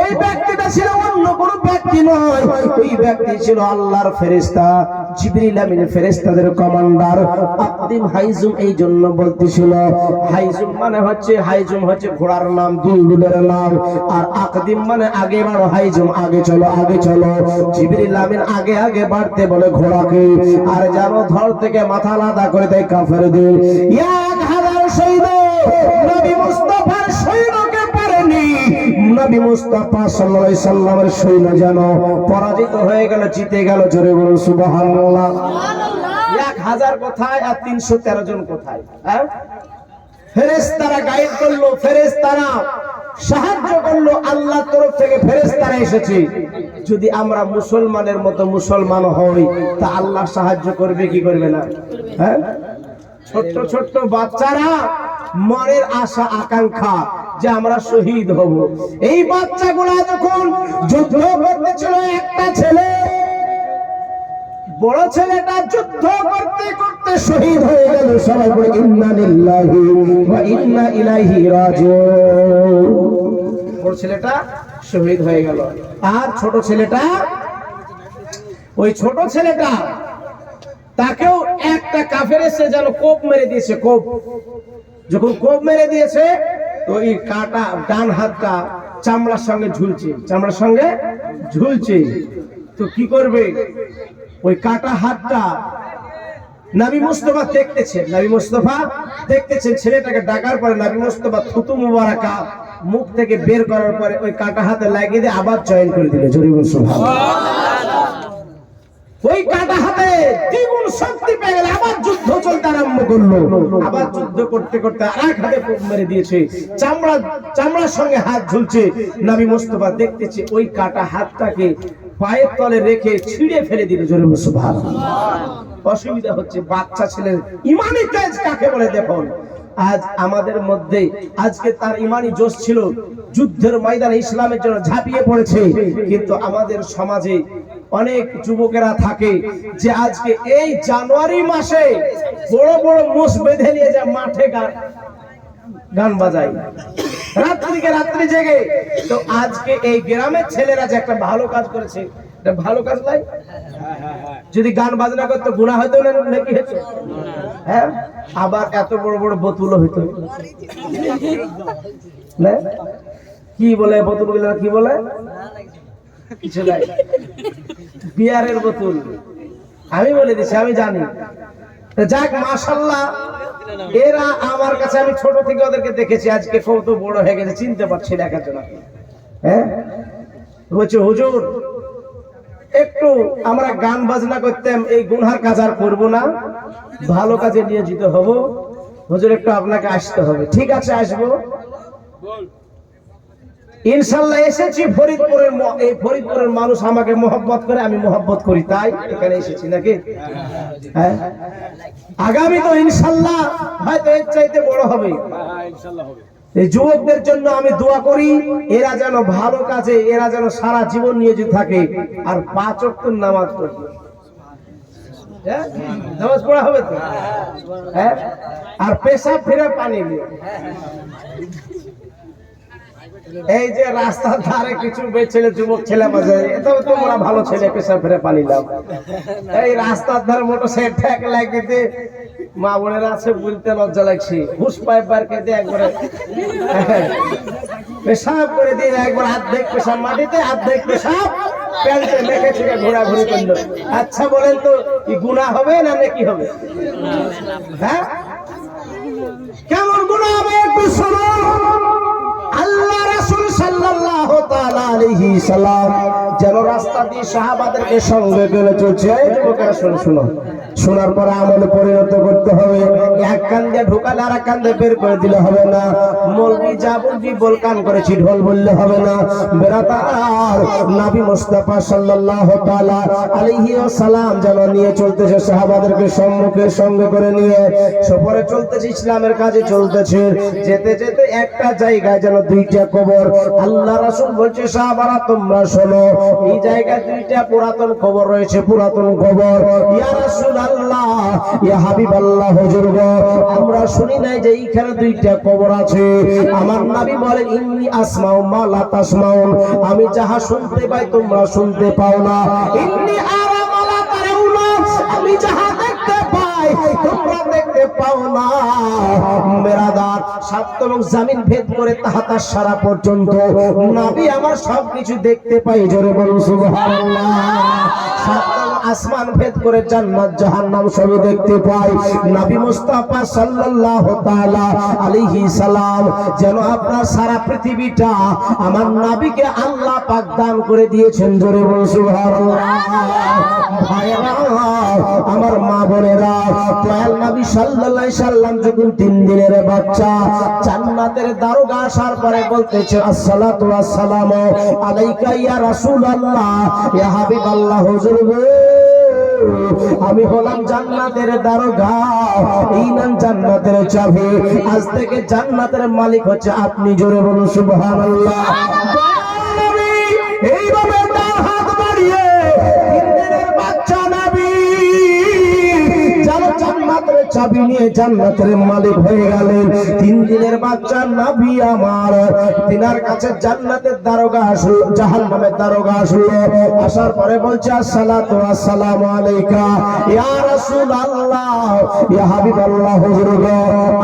ওই ব্যক্তিটা ছিল অন্য কোন ব্যক্তি নয়, ওই ব্যক্তি ছিল আল্লাহর ফেরেশতা জিবরিল আমিন ফেরেশতাদের কমান্ডার আকদিম হাইজুম। এই জন্য বলতেছিল হাইজুম মানে হচ্ছে, হাইজুম হচ্ছে ঘোড়ার নাম, দুলদুলের নাম, আর আকদিম মানে আগে বাড়ো, হাইজুম আগে চলো আগে চলো। জিবরিল আমিন আগে আগে বাড়তে বলে ঘোড়াকে, আর যেন ধর থেকে মাথা আলাদা করে দেয় কাফেরদের। 1000 সৈন্য নবী মুস্তাফার সৈন্যকে পারেনি, নবী মুস্তাফা সাল্লাল্লাহু আলাইহি সাল্লামের সৈন্য যেন পরাজিত হয়ে গেল, জিতে গেল। জোরে বলুন সুবহানাল্লাহ। 1000 কোথায় আর 313 জন কোথায়? হ্যাঁ, ফেরেশতারা গাইড করলো, ফেরেশতারা সাহায্য করলো, আল্লাহর তরফ থেকে ফেরেশতারা এসেছে। যদি আমরা মুসলমানের মতো মুসলমান হই তা আল্লাহ সাহায্য করবে কি করবে না? হ্যাঁ, ছোট্ট ছোট্ট বাচ্চারা মনের আশা আকাঙ্ক্ষা যে আমরা শহীদ হব, এই বাচ্চাগুলা যখন যুদ্ধ করতেছিল, একটা ছেলে, বড় ছেলেটা যুদ্ধ করতে করতে শহীদ হয়ে গেল। সবাই বলে ইন্না লিল্লাহি ওয়া ইন্না ইলাইহি রাজিউন। বড় ছেলেটা শহীদ হয়ে গেল, আর ছোট ছেলেটা, ওই ছোট ছেলেটা তাকেও একটা কাফের এসে যেন কোপ মেরে দিয়েছে। কোপ যখন কোপ মেরে দিয়েছে, তো ওই কাটা ডান হাতটা চামড়ার সঙ্গে ঝুলছে, চামড়ার সঙ্গে ঝুলছে। তো কি করবে? ওই কাটা হাতটা নবী মুস্তাফা দেখতেছেন, নবী মুস্তাফা দেখতেছেন। ছেলেটাকে ডাকার পরে নবী মুস্তাফা থুতু মুবারাকা মুখ থেকে বের করার পরে ওই কাটা হাতে লাগিয়ে দিয়ে আবার জয়েন করে দিল। জোরে বলুন সুবহানাল্লাহ। ওই কাটা হাতে দ্বিগুণ শক্তি পেয়ে গেল, আবার যুদ্ধ চলতে আরম্ভ করলো। আবার যুদ্ধ করতে করতে এক হাতে কোপ মেরে দিয়েছে, চামড়ার সঙ্গে হাত ঝুলছে। নবী মুস্তাফা দেখতেছে ওই কাটা হাতটাকে পায়ের তলে রেখে ছিঁড়ে ফেলে দিল। জোরে বলুন সুবহানাল্লাহ। অসুবিধা হচ্ছে বাচ্চা ছেলের ইমানি তেজ কাকে বলে দেখুন। আজ আমাদের মধ্যে আজকে তার ইমানি জোশ ছিল, যুদ্ধের ময়দানে ইসলামের জন্য ঝাঁপিয়ে পড়েছে, কিন্তু আমাদের সমাজে অনেক যুবকেরা থাকে যে আজকে এই জানুয়ারি মাসে বড় বড় মুখ বেঁধে নিয়ে যায় মাঠে গান বাজায়, রাত্রিকে রাত্রি জেগে। তো আজকে এই গ্রামের ছেলেরা যে একটা ভালো কাজ করেছে, এটা ভালো কাজ নাই? যদি গান বাজনা করতো গুনাহ হতো না নাকি হতো? হ্যাঁ, আবার এত বড় বড় বোতলও হইতো না? কি বলে বোতল গুলো, কি বলে? কিছু নাই, বিয়ারের বোতল। আমি বলে দিচ্ছি, আমি জানি। যাক মাশাআল্লাহ, এরা আমার কাছে, আমি ছোট থেকে ওদেরকে দেখেছি, আজকে কত বড় হয়ে গেছে চিনতে পারছি না একজন। হ্যাঁ, বলছে হুজুর একটু আমরা গান বাজনা করতাম, এই গুনহার কাজ আর করবো না, ভালো কাজে নিয়োজিত হব। হুজুর একটু আপনাকে আসতে হবে। ঠিক আছে, আসবো ইনশাআল্লাহ। এসেছি ফরিদপুরের, এই ফরিদপুরের মানুষ আমাকে মহব্বত করে, আমি মহব্বত করি, তাই এখানে এসেছি নাকি? হ্যাঁ, আগামী তো ইনশাআল্লাহ হয়তো এর চাইতে বড় হবে। এই যুবকদের জন্য আমি দোয়া করি, এরা যেন ভালো কাজে, এরা যেন সারা জীবন নিয়োজিত থাকে, আর 5 ওয়াক্ত নামাজ পড়বে। হ্যাঁ, নামাজ পড়া হবে তো? হ্যাঁ, আর পেশাব ফিরে পানি দিয়ে। এই যে রাস্তার ধারে কিছু ছেলে, যুবক ছেলে বাজে, এটাও তোমরা ভালো ছেলে, পেশাব ফিরে পানি দাও। এই রাস্তার ধারে মোটরসাইকেল ঠেক লাগিয়ে মা বোনেরা আছে, বলতে লজ্জা লাগছে, হুস পাইপ বার কেটে একবারে পেশাব করে দিয়ে, একবার অর্ধেক পেশাব মাটিতে, অর্ধেক পেশাব প্যান্টে মেখে ছেড়ে ঘোরাঘুরি করলো। আচ্ছা বলেন তো, কি গুনাহ হবে না নাকি হবে? হ্যাঁ, কেমন গুনাহ হবে একটু শোনো। আল্লাহ রাসূল সাল্লাল্লাহু তাআলা আলাইহি সাল্লাম যেন রাস্তা দিয়ে সাহাবাদেরকে সঙ্গে করে চলছে। এই যুবকেরা শোনো, শোনো, শোনার পরে আমলে পরিণত করতে হবে। এক কান দিয়ে ঢোকালে আর এক কান দিয়ে বের করে দিলে হবে না। মৌলবি যা বলবি বলকান করেছি ঢোল বললে হবে না। বেরাতার নবী মুস্তাফা সাল্লাল্লাহু তাআলা আলাইহি ওয়াসাল্লাম যেন নিয়ে চলতেছে সাহাবাদেরকে সম্মুখে সঙ্গে করে নিয়ে সফরে চলতেছে, ইসলামের কাজে চলতেছে। যেতে যেতে একটা জায়গায় যেন 2টা কবর, আল্লাহ রাসূল বলছে সাহাবারা তোমরা শোনো, এই জায়গায় দুইটা পুরাতন কবর রয়েছে, পুরাতন কবর। ইয়া রাসূলুল্লাহ, ইয়া হাবিবাল্লাহ, হুজুর গো, আমরা শুনি নাই যে এইখানে দুইটা কবর আছে। আমার নবী বলেন ইন্নী আসমাউ মা লা তাসমাউন, আমি যাহা শুনতে পাই তোমরা শুনতে পাও না। ইন্নী আরা মা লা তারাউনা, আমি যাহা দেখতে পাই তোমরা দেখতে পাও না। মেরাদার সাত এবং জমিন ভেদ করে তাহাতার সারা পর্যন্ত নবী আমার সবকিছু দেখতে পাই। জোরে বলুন সুবহানাল্লাহ। সাত আসমান ভেদ করে জান্নাত জাহান্নাম সবই দেখতে পাই। নবী মুস্তাফা সাল্লাল্লাহু তাআলা আলাইহি সালাম যেন আপনার সারা পৃথিবীটা আমার নবীকে আল্লাহ পাক দান করে দিয়েছেন। জোরে বলুন সুবহানাল্লাহ। ভাইরা আমার মা বোনেরা, দয়াল নবী সাল্লাল্লাহু আলাইহি সাল্লাম যখন 3 দিনের বাচ্চা জান্নাতের দারোগা আসার পরে বলতেছে আসসালাতু ওয়াসসালামু আলাইকা ইয়া রাসূলুল্লাহ, ইয়া হাবিবাল্লাহ, হুজুর গো, আমি হলাম জান্নাতের দারোগা, এই নাম জান্নাতের চাবি, আজ থেকে জান্নাতের মালিক হচ্ছে আপনি। জোরে বলুন সুবহানাল্লাহ। এইভাবে তার হাত বাড়িয়ে 3 দিনের বাচ্চা নবী জান্নাতের চাবি নিয়ে জান্নাতের মালিক হয়ে গেলেন। 3 দিনের বাচ্চা নবী আমার, তিনার কাছে জান্নাতের দারোগা আসলো, জাহান্নামের দারোগা আসলো। আসার পরে বলছে আসসালাতু ওয়াসসালামু আলাইকা ইয়া রাসূলুল্লাহ, ইয়া হাবিবাল্লাহ, হুজুর গো,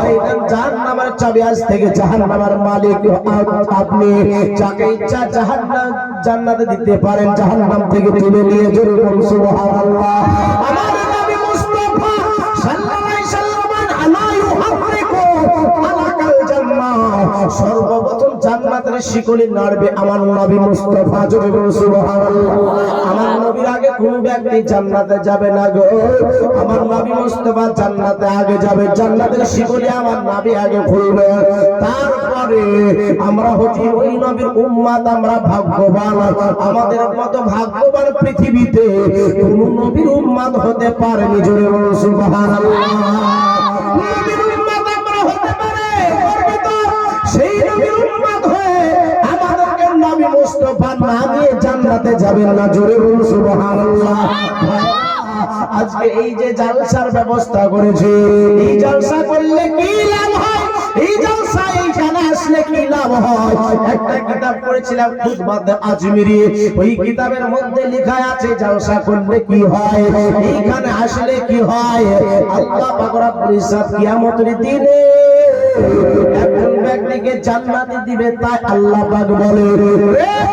এই নাম জাহান্নামের চাবি, আজ থেকে জাহান্নামের মালিক আপনি, যাকে ইচ্ছা জাহান্নাম জান্নাতে দিতে পারেন, জাহান্নাম থেকে তুলে নিয়ে জোরে বলুন সুবহানাল্লাহ। আমার নবী মুস্তাফা সাল্লাল্লাহু আলাইহি সাল্লাম আলা ইউহারিকু আলাকাল জান্নাহ, সর্বপ্রথম জান্নাতের শিকলি নাড়বে আমার নবী মুস্তাফা। জোরে বলুন সুবহানাল্লাহ। আমার নবীর আগে কোন ব্যক্তি জান্নাতে যাবে না গো, আমার নবী মুস্তাফা জান্নাতে আগে যাবে, জান্নাতের শিকলি আমার নবী আগে খুলবে। তারপরে আমরা হচ্ছি ওই নবীর উম্মত, আমরা ভাগ্যবান, আমাদের মতো ভাগ্যবান পৃথিবীতে কোন নবীর উম্মত হতে পারেনি। জোরে বলুন সুবহানাল্লাহ। নবীর উম্মত আমরা হতে পারে, সেই নবীর উম্মত হয়ে আমাদেরকে নবী মুস্তাফা নামিয়ে জান্নাতে যাবেন না। জোরে বলুন সুবহানাল্লাহ। আজকে এই যে জালসার ব্যবস্থা করেছে, এই জালসা করলে কি লাভ হয়, এই জালসা এইখানে আসলে কি লাভ হয়? একটা কিতাব পড়েছিলাম খুতবাতে আজমিরি, ওই কিতাবের মধ্যে লেখা আছে জালসা করলে কি হয়, এইখানে আসলে কি হয়। আল্লাহ পাক রব্বুল ইজ্জত কিয়ামতের দিনে একজন ব্যক্তিকে জান্নাতে দিবে, তাই আল্লাহ পাক বলে রে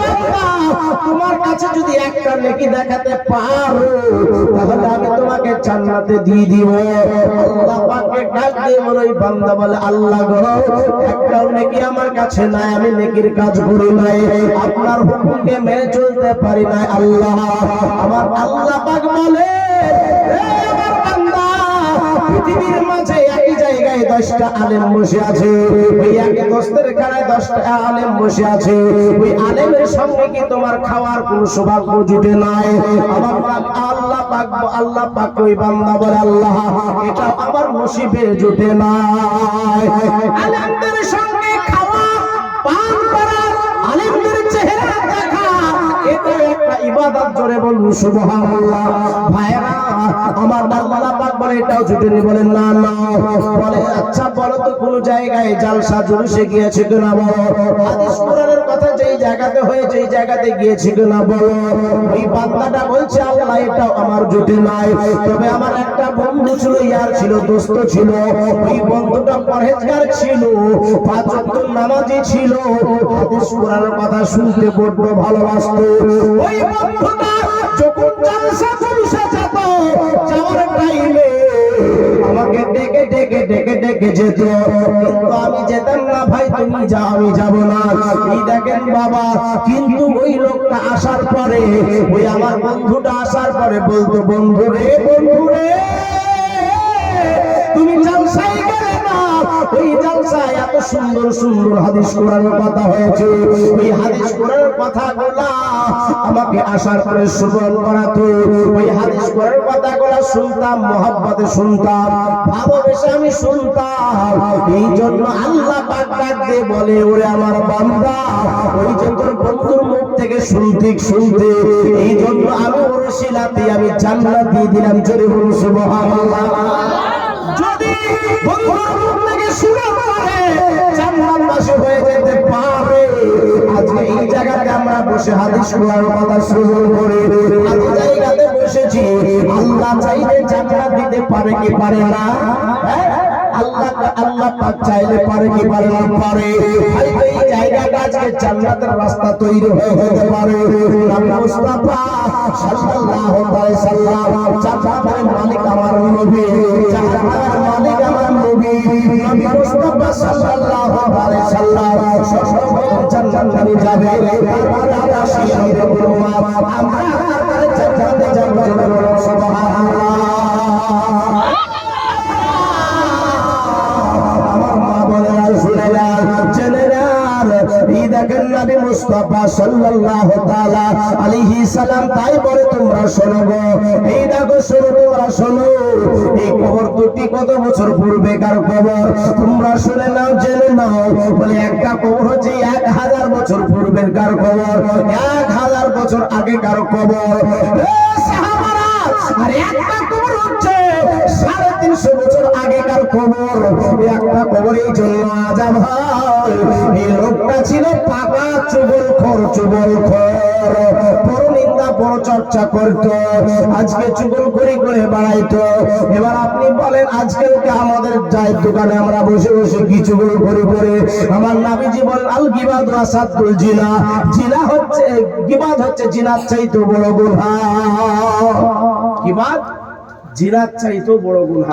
বান্দা, তোমার কাছে যদি একটা নেকি দেখাতে পারো তাহলে আমি তোমাকে জান্নাতে দিয়ে দিব। আল্লাহ পাককে ডাক দিয়ে বলে ওই বান্দা বলে আল্লাহ গো, একটা নেকি আমার কাছে নাই, আমি নেকির কাজ করি নাই, আপনার হুকুমকে মেনে চলতে পারি নাই। আল্লাহ, আমার আল্লাহ পাক বলে রে আমার বান্দা, পৃথিবীর মাঝে একই জায়গায় 10টা আলেম বসে আছে, ওই একই দস্তের খানায় 10টা আলেম বসে আছে, ওই আলেমের সঙ্গে কি তোমার খাওয়ার কোনো সৌভাগ্য জুটে নাই? আমার আল্লাহ পাক ওই বান্দা বলে আল্লাহ, এটা আমার নসিবে জুটে নাই। আলেমদের সঙ্গে খাওয়া, পান করা, আলেমদের চেহারা দেখা, এটা একটা ইবাদত। জোরে বলুন সুবহানাল্লাহ। ভাইরা আমার আল্লাহ পাক বলে এটাও জুটেনি, বলেন না না। বলে আচ্ছা বলো তো কোন জায়গায় জালসা জুলুসে গিয়েছে কিনা বলো, হাদিস কোরআনের কথা যেই জায়গাতে হয়েছে এই জায়গাতে গিয়েছে কিনা বলো। ওই বান্দাটা বলছে আল্লাহ এটাও আমার জুটে নাই, তবে আমার একটা বন্ধু ছিল, ইয়ার ছিল, দোস্ত ছিল, ওই বন্ধুটা পরহেজগার ছিল, 5 ওয়াক্ত নামাজি ছিল, হাদিস কোরআনের কথা শুনতে বড় ভালোবাসতো। ওই বন্ধুটা যখন জালসা জুলুসে যেত, যাওয়ার টাইমে আমাকে ডেকে ডেকে ডেকে ডেকে যেত, কিন্তু আমি যেতাম না। ভাই তুমি যাও, আমি যাব না। এই দেখেন বাবা, কিন্তু ওই লোকটা আসার পরে, ওই আমার বন্ধুটা আসার পরে বলতো বন্ধু রে, বন্ধু রে, তুমি জালসায় গেলে না, ওই জালসায় এত সুন্দর সুন্দর হাদিস কোরআনের কথা হয়েছে, ওই হাদিস কোরআনের কথাগুলা আমাকে আসার পরে শ্রবণ করাতো, ওই হাদিস কোরআনের কথাগুলা শুনতাম, মহব্বতে শুনতাম, ভালোবেসে আমি শুনতাম। এই জন্য আল্লাহ পাক ডাক দিয়ে বলে ওরে আমার বান্দা, ওই যে তোর বন্ধুর থেকে শুনতে এই জন্য আমি ওরসিলাতে আমি জান্নাত দিয়ে দিলাম। জোরে বলুন সুবহানাল্লাহ। যদি বন্ধুর মুখ থেকে শুনে পড়ে জান্নাতবাসী হয়ে যেতে পারে, আজকে এই জায়গাতে আমরা বসে হাদিস শোনার কথা শ্রবণ করে আজ জায়গাতে বসেছি, আল্লাহ চাইলে জান্নাত দিতে পারে কি পারে না? আল্লাহ পাক চাইলে পারে কি পারে না? পারে। এই জায়গাটা আজকে জান্নাতের রাস্তা তৈরি হতে পারে। মুস্তাফা সাল্লাল্লাহু আলাইহি সাল্লাম, জান্নাতের মালিক আমার নবী, জান্নাতের মালিক আমার নবী মুস্তাফা সাল্লাল্লাহু আলাইহি সাল্লাম জান্নাতে যাবে। আমরা শিশিরে বলবো আমরা জান্নাতে যাব। সুবহানাল্লাহ। দেখেন নবী মুস্তাফা সাল্লাল্লাহু তাআলা আলাইহি সাল্লাম তাই বলে তোমরা শোনো গো, এই দেখো শোনো, তোমরা শোনো, এই কবর দুটি কত বছর পূর্বেকার কবর, তোমরা শুনে নাও, জেনে নাও। বলে একটা কবর হচ্ছে 1000 বছর পূর্বেকার কবর, 1000 বছর আগেকার কবর। সাহাবারা, আর একটা কবর হচ্ছে 350 বছর আগেকার কবর। একটা কবর এই জন্য আযাব হয়, এই লোকটা ছিল পাকা চুগলখোর, পরনিন্দা পরচর্চা করত, আজকে চুগলখড়ি করে বেড়াইতো। এবার আপনি বলেন আজকালকে আমাদের যায় দোকানে আমরা বসে বসে কি চুগলখড়ি করে? আমার নবীজি বলেন আল গিবাদু আসাদুল জিনা, জিনা হচ্ছে, গিবাদ হচ্ছে জিনার চাইতে বড় গুনাহ। গিবাদ জিনার চাইতে বড় গুনাহ।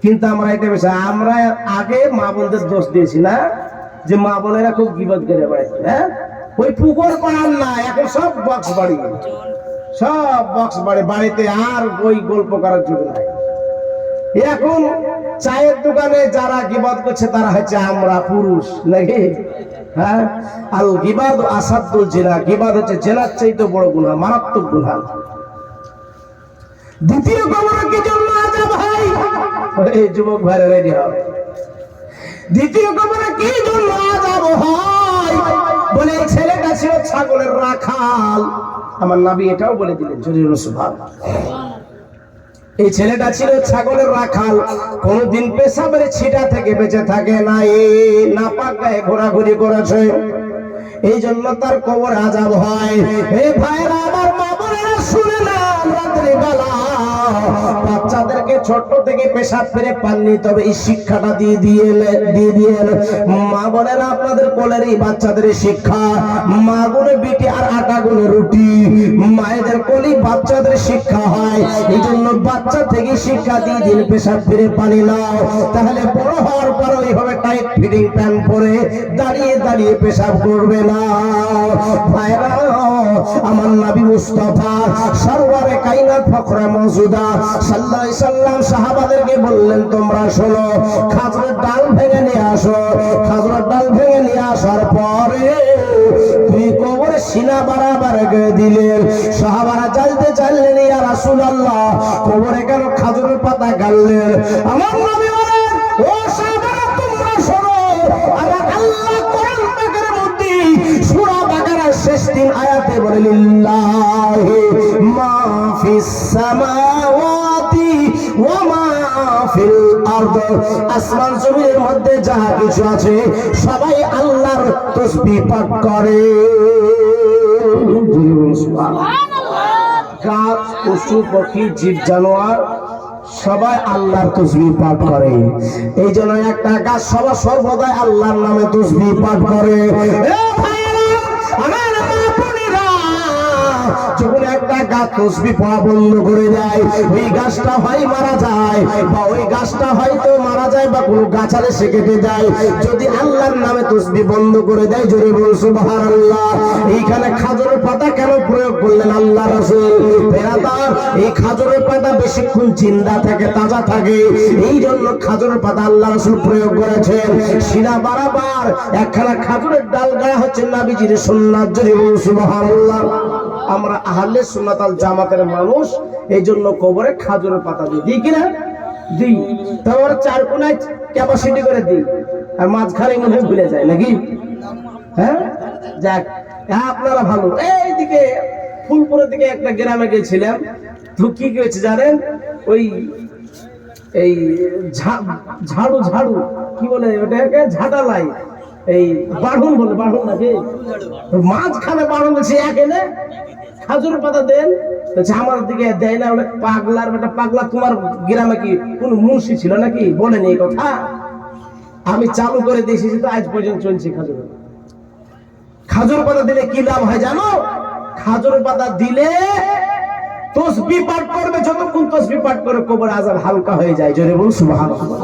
কিন্তু আমরা এটা বেশি, আমরা আগে মা বোনদের দোষ দিয়েছি না, যে মা বোনেরা খুব গিবত করে বেড়াইছে। হ্যাঁ, ওই পুকুর করার না, এখন সব বক্স বাড়ি, সব বক্স বাড়ি, বাড়িতে আর ওই গল্প করার যুগ নাই। এখন চায়ের দোকানে যারা গিবত করছে তারা হচ্ছে আমরা পুরুষ নাকি? হ্যাঁ, আল গিবাদ আসাদুল জিনা, গিবাদ হচ্ছে জেনার চাইতে বড় গুনাহ, মারাত্মক গুনাহ। দ্বিতীয় কবর কি জন্য আযাব হয়? এই যুবক ভাইরা রেডি হও। দ্বিতীয় কবরে কি জন্য আযাব হয়? বলে এই ছেলেটা ছিল ছাগলের রাখাল। আমার নবী এটাও বলে দিলেন, জোরে সুবহানাল্লাহ। এই ছেলেটা ছিল ছাগলের রাখাল, কোনদিন পেশাবের ছিটা থেকে বেঁচে থাকে না, এই নাপাক গায়ে ঘোরাঘুরি করেছে, এই জন্য তার কবর আযাব হয়। হে ভাইরা আমার, মা বোনেরা শুনে না, রাত্রি বেলা বাচ্চাদেরকে ছোট থেকে পেশাব ফেরে পাননি, তবে এই শিক্ষাটা দিয়ে দিয়ে মা বোনেরা আপনাদের কোলের এই বাচ্চাদের শিক্ষা, মা গুনে বিটি আর আটা গুনে রুটি, মায়েদের কোলে বাচ্চাদের শিক্ষা হয়। এই জন্য বাচ্চা থেকে শিক্ষা দিয়ে দিন, পেশাব ফিরে পানি নাও, তাহলে বড় হওয়ার পর ওইভাবে টাইট ফিটিং প্যান্ট পরে দাঁড়িয়ে দাঁড়িয়ে পেশাব করবে না। ভাইরা আমার নবী মুস্তাফা সরওয়ারে কায়নাত ফখরে মওজুদা সাল্লাল্লাহু আলাইহি সাল্লাম সাহাবাদেরকে বললেন তোমরা শোনো, খাজুরের ডাল ভেঙে নিয়ে আসো। খাজুরের ডাল ভেঙে নিয়ে আসার পরে দুই কবরে সিনা বরাবর গিয়ে দিলেন। সাহাবারা জ্বালতে চাইলেন, ইয়া রাসূলুল্লাহ কবরে কেন খাজুরের পাতা গাললেন? আমার নবী বলেন, ও সাহাবারা তোমরা শোনো, আমার আল্লাহ কোরআন পাকের মধ্যে সূরা বাকারার শেষ 3 আয়াতে বলে লিল্লাহি মা ফিস সামাওয়াতি ওয়া মা ফিল আরদ, আসমান জমিনের মধ্যে যা কিছু আছে সবাই আল্লাহর তাসবিহ পাঠ করে। সুবহানাল্লাহ। গাছ, পশু পাখি, জীব জানোয়ার সবাই আল্লাহর তাসবিহ পাঠ করে। এই জন্য একটা গাছ সবার সর্বদাই আল্লাহর নামে তাসবিহ পাঠ করে। যখন একটা গাছ তাসবিহ পড়া বন্ধ করে দেয়, ওই গাছটা হয় মারা যায়, বা ওই গাছটা হয়তো মারা যায়, বা কোনো গাছালে সে কেটে যায়। যদি আল্লাহর নামে তাসবিহ বন্ধ করে দেয়, জোরে বলুন সুবহানাল্লাহ। এইখানে খাজুরের পাতা কেন প্রয়োগ করলেন আল্লাহ রাসূল? বেরাদার, এই খাজুরের পাতা বেশিক্ষণ জিন্দা থাকে, তাজা থাকে, এই জন্য খাজুরের পাতা আল্লাহ রাসূল প্রয়োগ করেছেন। সিনা বারাবার একখানা খাজুরের ডাল গায়া হচ্ছে নবীজির সুন্নাত, জোরে বলুন সুবহানাল্লাহ। আমরা আহলে সুন্নাত আল জামাতের মানুষ, এই জন্য কবরে খাজুরের পাতা দিই কিনা? দিই। তারপর 4 কোণায় ক্যাপাসিটি করে দিই, আর মাঝখানে মনে ভুলে যায় নাকি? হ্যাঁ, যাক হ্যাঁ আপনারা ভালো। এইদিকে ফুলপুরের দিকে একটা গ্রামে গেছিলাম, তো কি হয়েছে জানেন, ওই এই ঝাড়ু ঝাড়ু কি বলে ওটাকে, ঝাঁটালাই, এই বাঢ়ুন বলে, বাঢ়ুন নাকি, মাঝখানে বাঢ়ুন বলছে এক এনে খাজুর পাতা দেন, আমার দিকে দেয় না, অনেক পাগলার বেটা পাগলা। তোমার গ্রামে কি কোন মুন্সি ছিল নাকি, বলেনি এই কথা? আমি চালু করে দিয়েছি, তো আজ পর্যন্ত চলছে খাজুর। খাজুর পাতা দিলে কি লাভ হয় জানো? খাজুর পাতা দিলে তসবিহ পাঠ করবে, যতক্ষণ তসবিহ পাঠ করে কবরের আযাব হালকা হয়ে যায়। জোরে বলুন সুবহানাল্লাহ।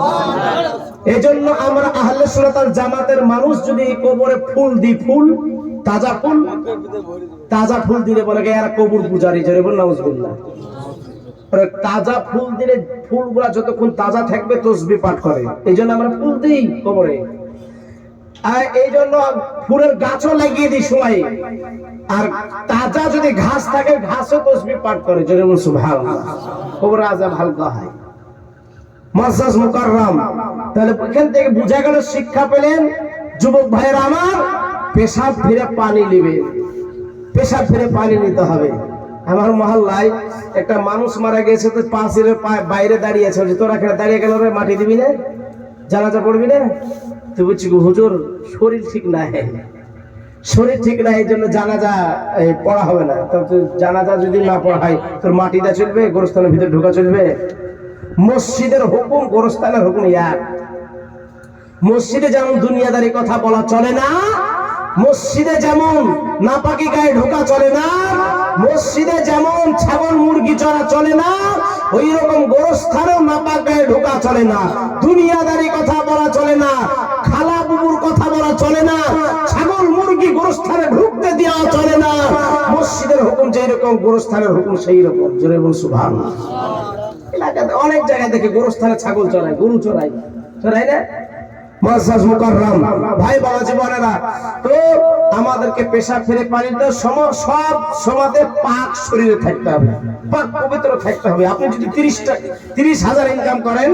এজন্য আমরা আহলে সুন্নাত ওয়াল জামাতের মানুষ যদি কবরে ফুল দিই, ফুল তাজা ফুল দিলে বলে এরা কবর পূজারী। জোরে বলুন নাউজুবিল্লাহ। তাজা ফুল দিলে ফুলগুলা যতক্ষণ তাজা থাকবে তসবিহ পাঠ করে, এইজন্য আমরা ফুল দিই কবরে। আর এই জন্য ফুলের গাছও লাগিয়ে দিই সবাই। আর তাজা যদি ঘাস থাকে, ঘাসও তসবিহ পাঠ করে। জোরে বলুন সুবহানাল্লাহ। কবরের আযাব হালকা হয়। মুআজ্জাজ মুকাররম, তাহলে এখান থেকে বুঝা গেল, শিক্ষা পেলেন যুবক ভাইয়েরা আমার, পেশাব ফিরে পানি নেবে, পেশাব ফিরে পানি নিতে হবে। আমার মহল্লায় একটা মানুষ মারা গেছে, তো পাশের বাইরে দাঁড়িয়ে আছে, তোরা এখানে দাঁড়িয়ে গেল রে, মাটি দিবি না, জানাজা পড়বি না? তো বলছি হুজুর শরীর ঠিক নাই, শরীর ঠিক নাই, এই জন্য জানাজা পড়া হবে না। তো জানাজা যদি না পড়া হয়, তোর মাটিটা চলবে, গোরস্থানের ভিতরে ঢোকা চলবে? মসজিদের হুকুম গোরস্থানের হুকুম এক। মসজিদে যেমন দুনিয়াদারি কথা বলা চলে না, মসজিদে যেমন নাপাকি গায়ে ঢোকা চলে না, মসজিদে যেমন ছাগল মুরগি চড়া চলে না, ওই রকম গোরস্থানেও নাপাক গায়ে ঢোকা চলে না, দুনিয়াদারি কথা বলা চলে না, খালা বুবুর কথা বলা চলে না, ছাগল মুরগি গোরস্থানে ঢুকতে দেওয়া চলে না। মসজিদের হুকুম যেই রকম, গোরস্থানের হুকুম সেই রকম। জোরে বলুন সুবহানাল্লাহ। এলাকাতে অনেক জায়গায় দেখে গোরস্থানে ছাগল চড়ায়, গরু চড়ায়, চড়ায় না? মুআজ্জাজ মুকাররম ভাই বাবাজি বোনেরা, তো আমাদেরকে পেশাব ফিরে পানিতে সব সমাজে পাক শরীরে থাকতে হবে, পাক পবিত্র থাকতে হবে। আপনি যদি 30,000 ইনকাম করেন,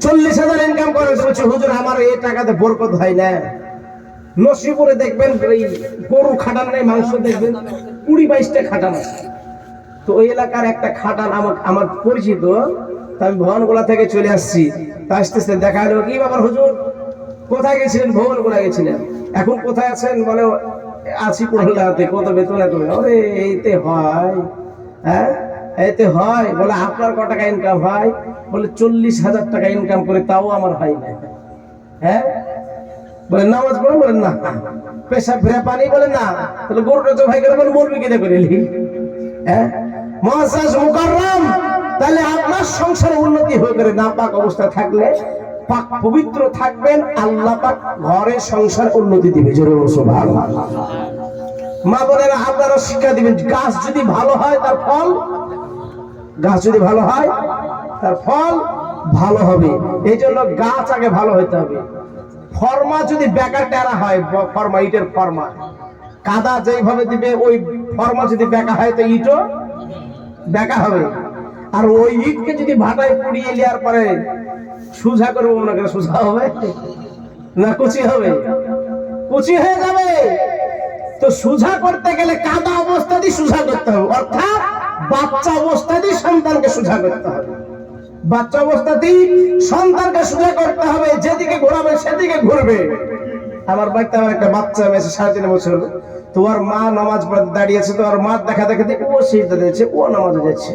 40,000 ইনকাম করেন, বলছে হুজুর আমার এই টাকাতে বরকত হয় না। নসিপুরে দেখবেন এই গরু খাটান নাই, মাংস দেখবেন 20-22টা খাটান আছে। তো ওই এলাকার একটা খাটান আমার পরিচিত, আমি ভবনগোলা থেকে চলে আসছি, আসতে দেখা হলো, কি ব্যাপার হুজুর কোথায় গেছিলেন? ভবনগোলা গেছিলেন। এখন কোথায় আছেন? বলে আছি পুরুলিয়াতে। কত বেতন? এত? আরে এইতে হয়। হ্যাঁ এইতে হয়। বলে আপনার কত টাকা ইনকাম হয়? বলে 40,000 টাকা ইনকাম করে, তাও আমার হয় না। হ্যাঁ বলে নামাজ পড়ো? বলেন না। পেশাব ফিরে পানি? বলেন না। তাহলে গরুটা তো ভাই করে মরবি কিনে করে নি? হ্যাঁ মুআজ্জাজ মুকাররম, তাহলে আপনার সংসারে উন্নতি হয়ে গেলে নাপাক অবস্থা থাকলে পাক পবিত্র থাকবেন, আল্লাহ পাক ঘরে সংসার উন্নতি দিবে। জোরে বলুন সুবহানাল্লাহ। মা বোনেরা আপনারা শিক্ষা দিবেন, গাছ যদি ভালো হয় তার ফল, গাছ যদি ভালো হয় তার ফল ভালো হবে। এই জন্য গাছ আগে ভালো হইতে হবে। ফর্মা যদি বেকার টেরা হয়, ফর্মা ইটের ফর্মা, কাদা যেইভাবে দিবে ওই ফর্মা যদি বেকা হয়, তো ইটও বেকা হবে। আর ওই ইটকে যদি ভাটায় পুড়িয়ে নেওয়ার পরে সুজা করবো মনে করে, সুজা হবে না কুচি হবে? কুচি হয়ে যাবে। তো সুজা করতে গেলে কাদা অবস্থাতেই সুজা করতে হবে, অর্থাৎ বাচ্চা অবস্থাতেই সন্তানকে সুজা করতে হবে। বাচ্চা অবস্থাতেই সন্তানকে সুজা করতে হবে, যেদিকে ঘোরাবে সেদিকে ঘুরবে। আমার বাড়িতে আমার একটা বাচ্চা মেয়েছে 3.5 বছর, তোমার মা নামাজ পড়তে দাঁড়িয়েছে, তো আর মা দেখা দেখে ও সিজদা দিয়েছে, ও নামাজে যাচ্ছে।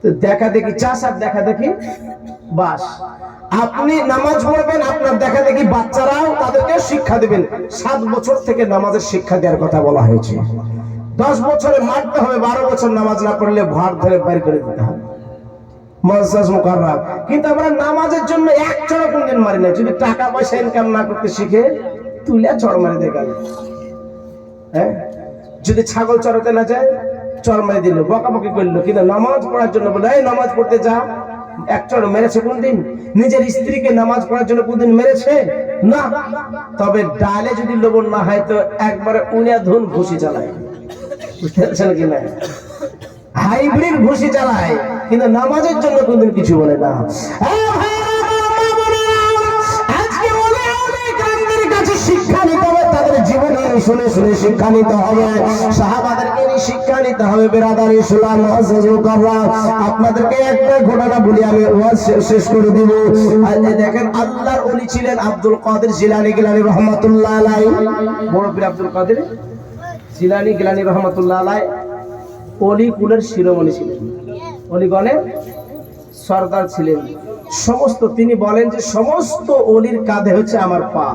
তো দেখা দেখি চাষার দেখা দেখি বাস। আপনি নামাজ পড়বেন, আপনার দেখা দেখি বাচ্চারাও তাদেরকে শিক্ষা দিবেন। 7 বছর থেকে নামাজের শিক্ষা দেওয়ার কথা বলা হয়েছে। 10 বছরে মারতে হবে, 12 বছর নামাজ না পড়লে ভাত ধরে বের করে দিতে হবে। মুআজ্জাজ মুকাররম, কিন্তু আমরা নামাজের জন্য এক চড় কোনদিন মারি না। যদি টাকা পয়সা ইনকাম না করতে শিখে, তুলে চড় মারি দিয়ে গেল। হ্যাঁ যদি ছাগল চড়াতে না যায়, চড় মারি দিল, বকাবকি করলো। কিন্তু নামাজ পড়ার জন্য বলে এই নামাজ পড়তে যা, এক চড় মেরেছে কোনদিন? নিজের স্ত্রীকে নামাজ পড়ার জন্য কোনদিন মেরেছে? না। তবে ডালে যদি লবণ না হয়, তো একবারে উনিয়া ধুন ঘুষি চালায়। বুঝতে পারছেন কি না? হাইব্রিড ঘুষি চালায়, কিন্তু নামাজের জন্য কোনদিন কিছু বলে না। আজকে অনেক কাছে শিক্ষা নিতে হবে, তাদের জীবনের শুনে শুনে শিক্ষা নিতে হবে, সাহাবাদেরকে শিক্ষা নিতে হবে। বিরাদার ইসলাম মুআজ্জাজ মুকাররাম, আপনাদেরকে একটা ঘটনা বলি, আমি ওয়াজ শেষ করে দিব। দেখেন আল্লাহর ওলি ছিলেন আব্দুল কাদের জিলানী গিলানী রহমাতুল্লাহ আলাইহি। বড় পীর আব্দুল কাদের জিলানী গিলানী রহমাতুল্লাহ আলাইহি ওলি কুলের শিরোমণি ছিলেন, ওলিগণের সরদার ছিলেন। সমস্ত তিনি বলেন যে সমস্ত ওলির কাঁধে হচ্ছে আমার পা।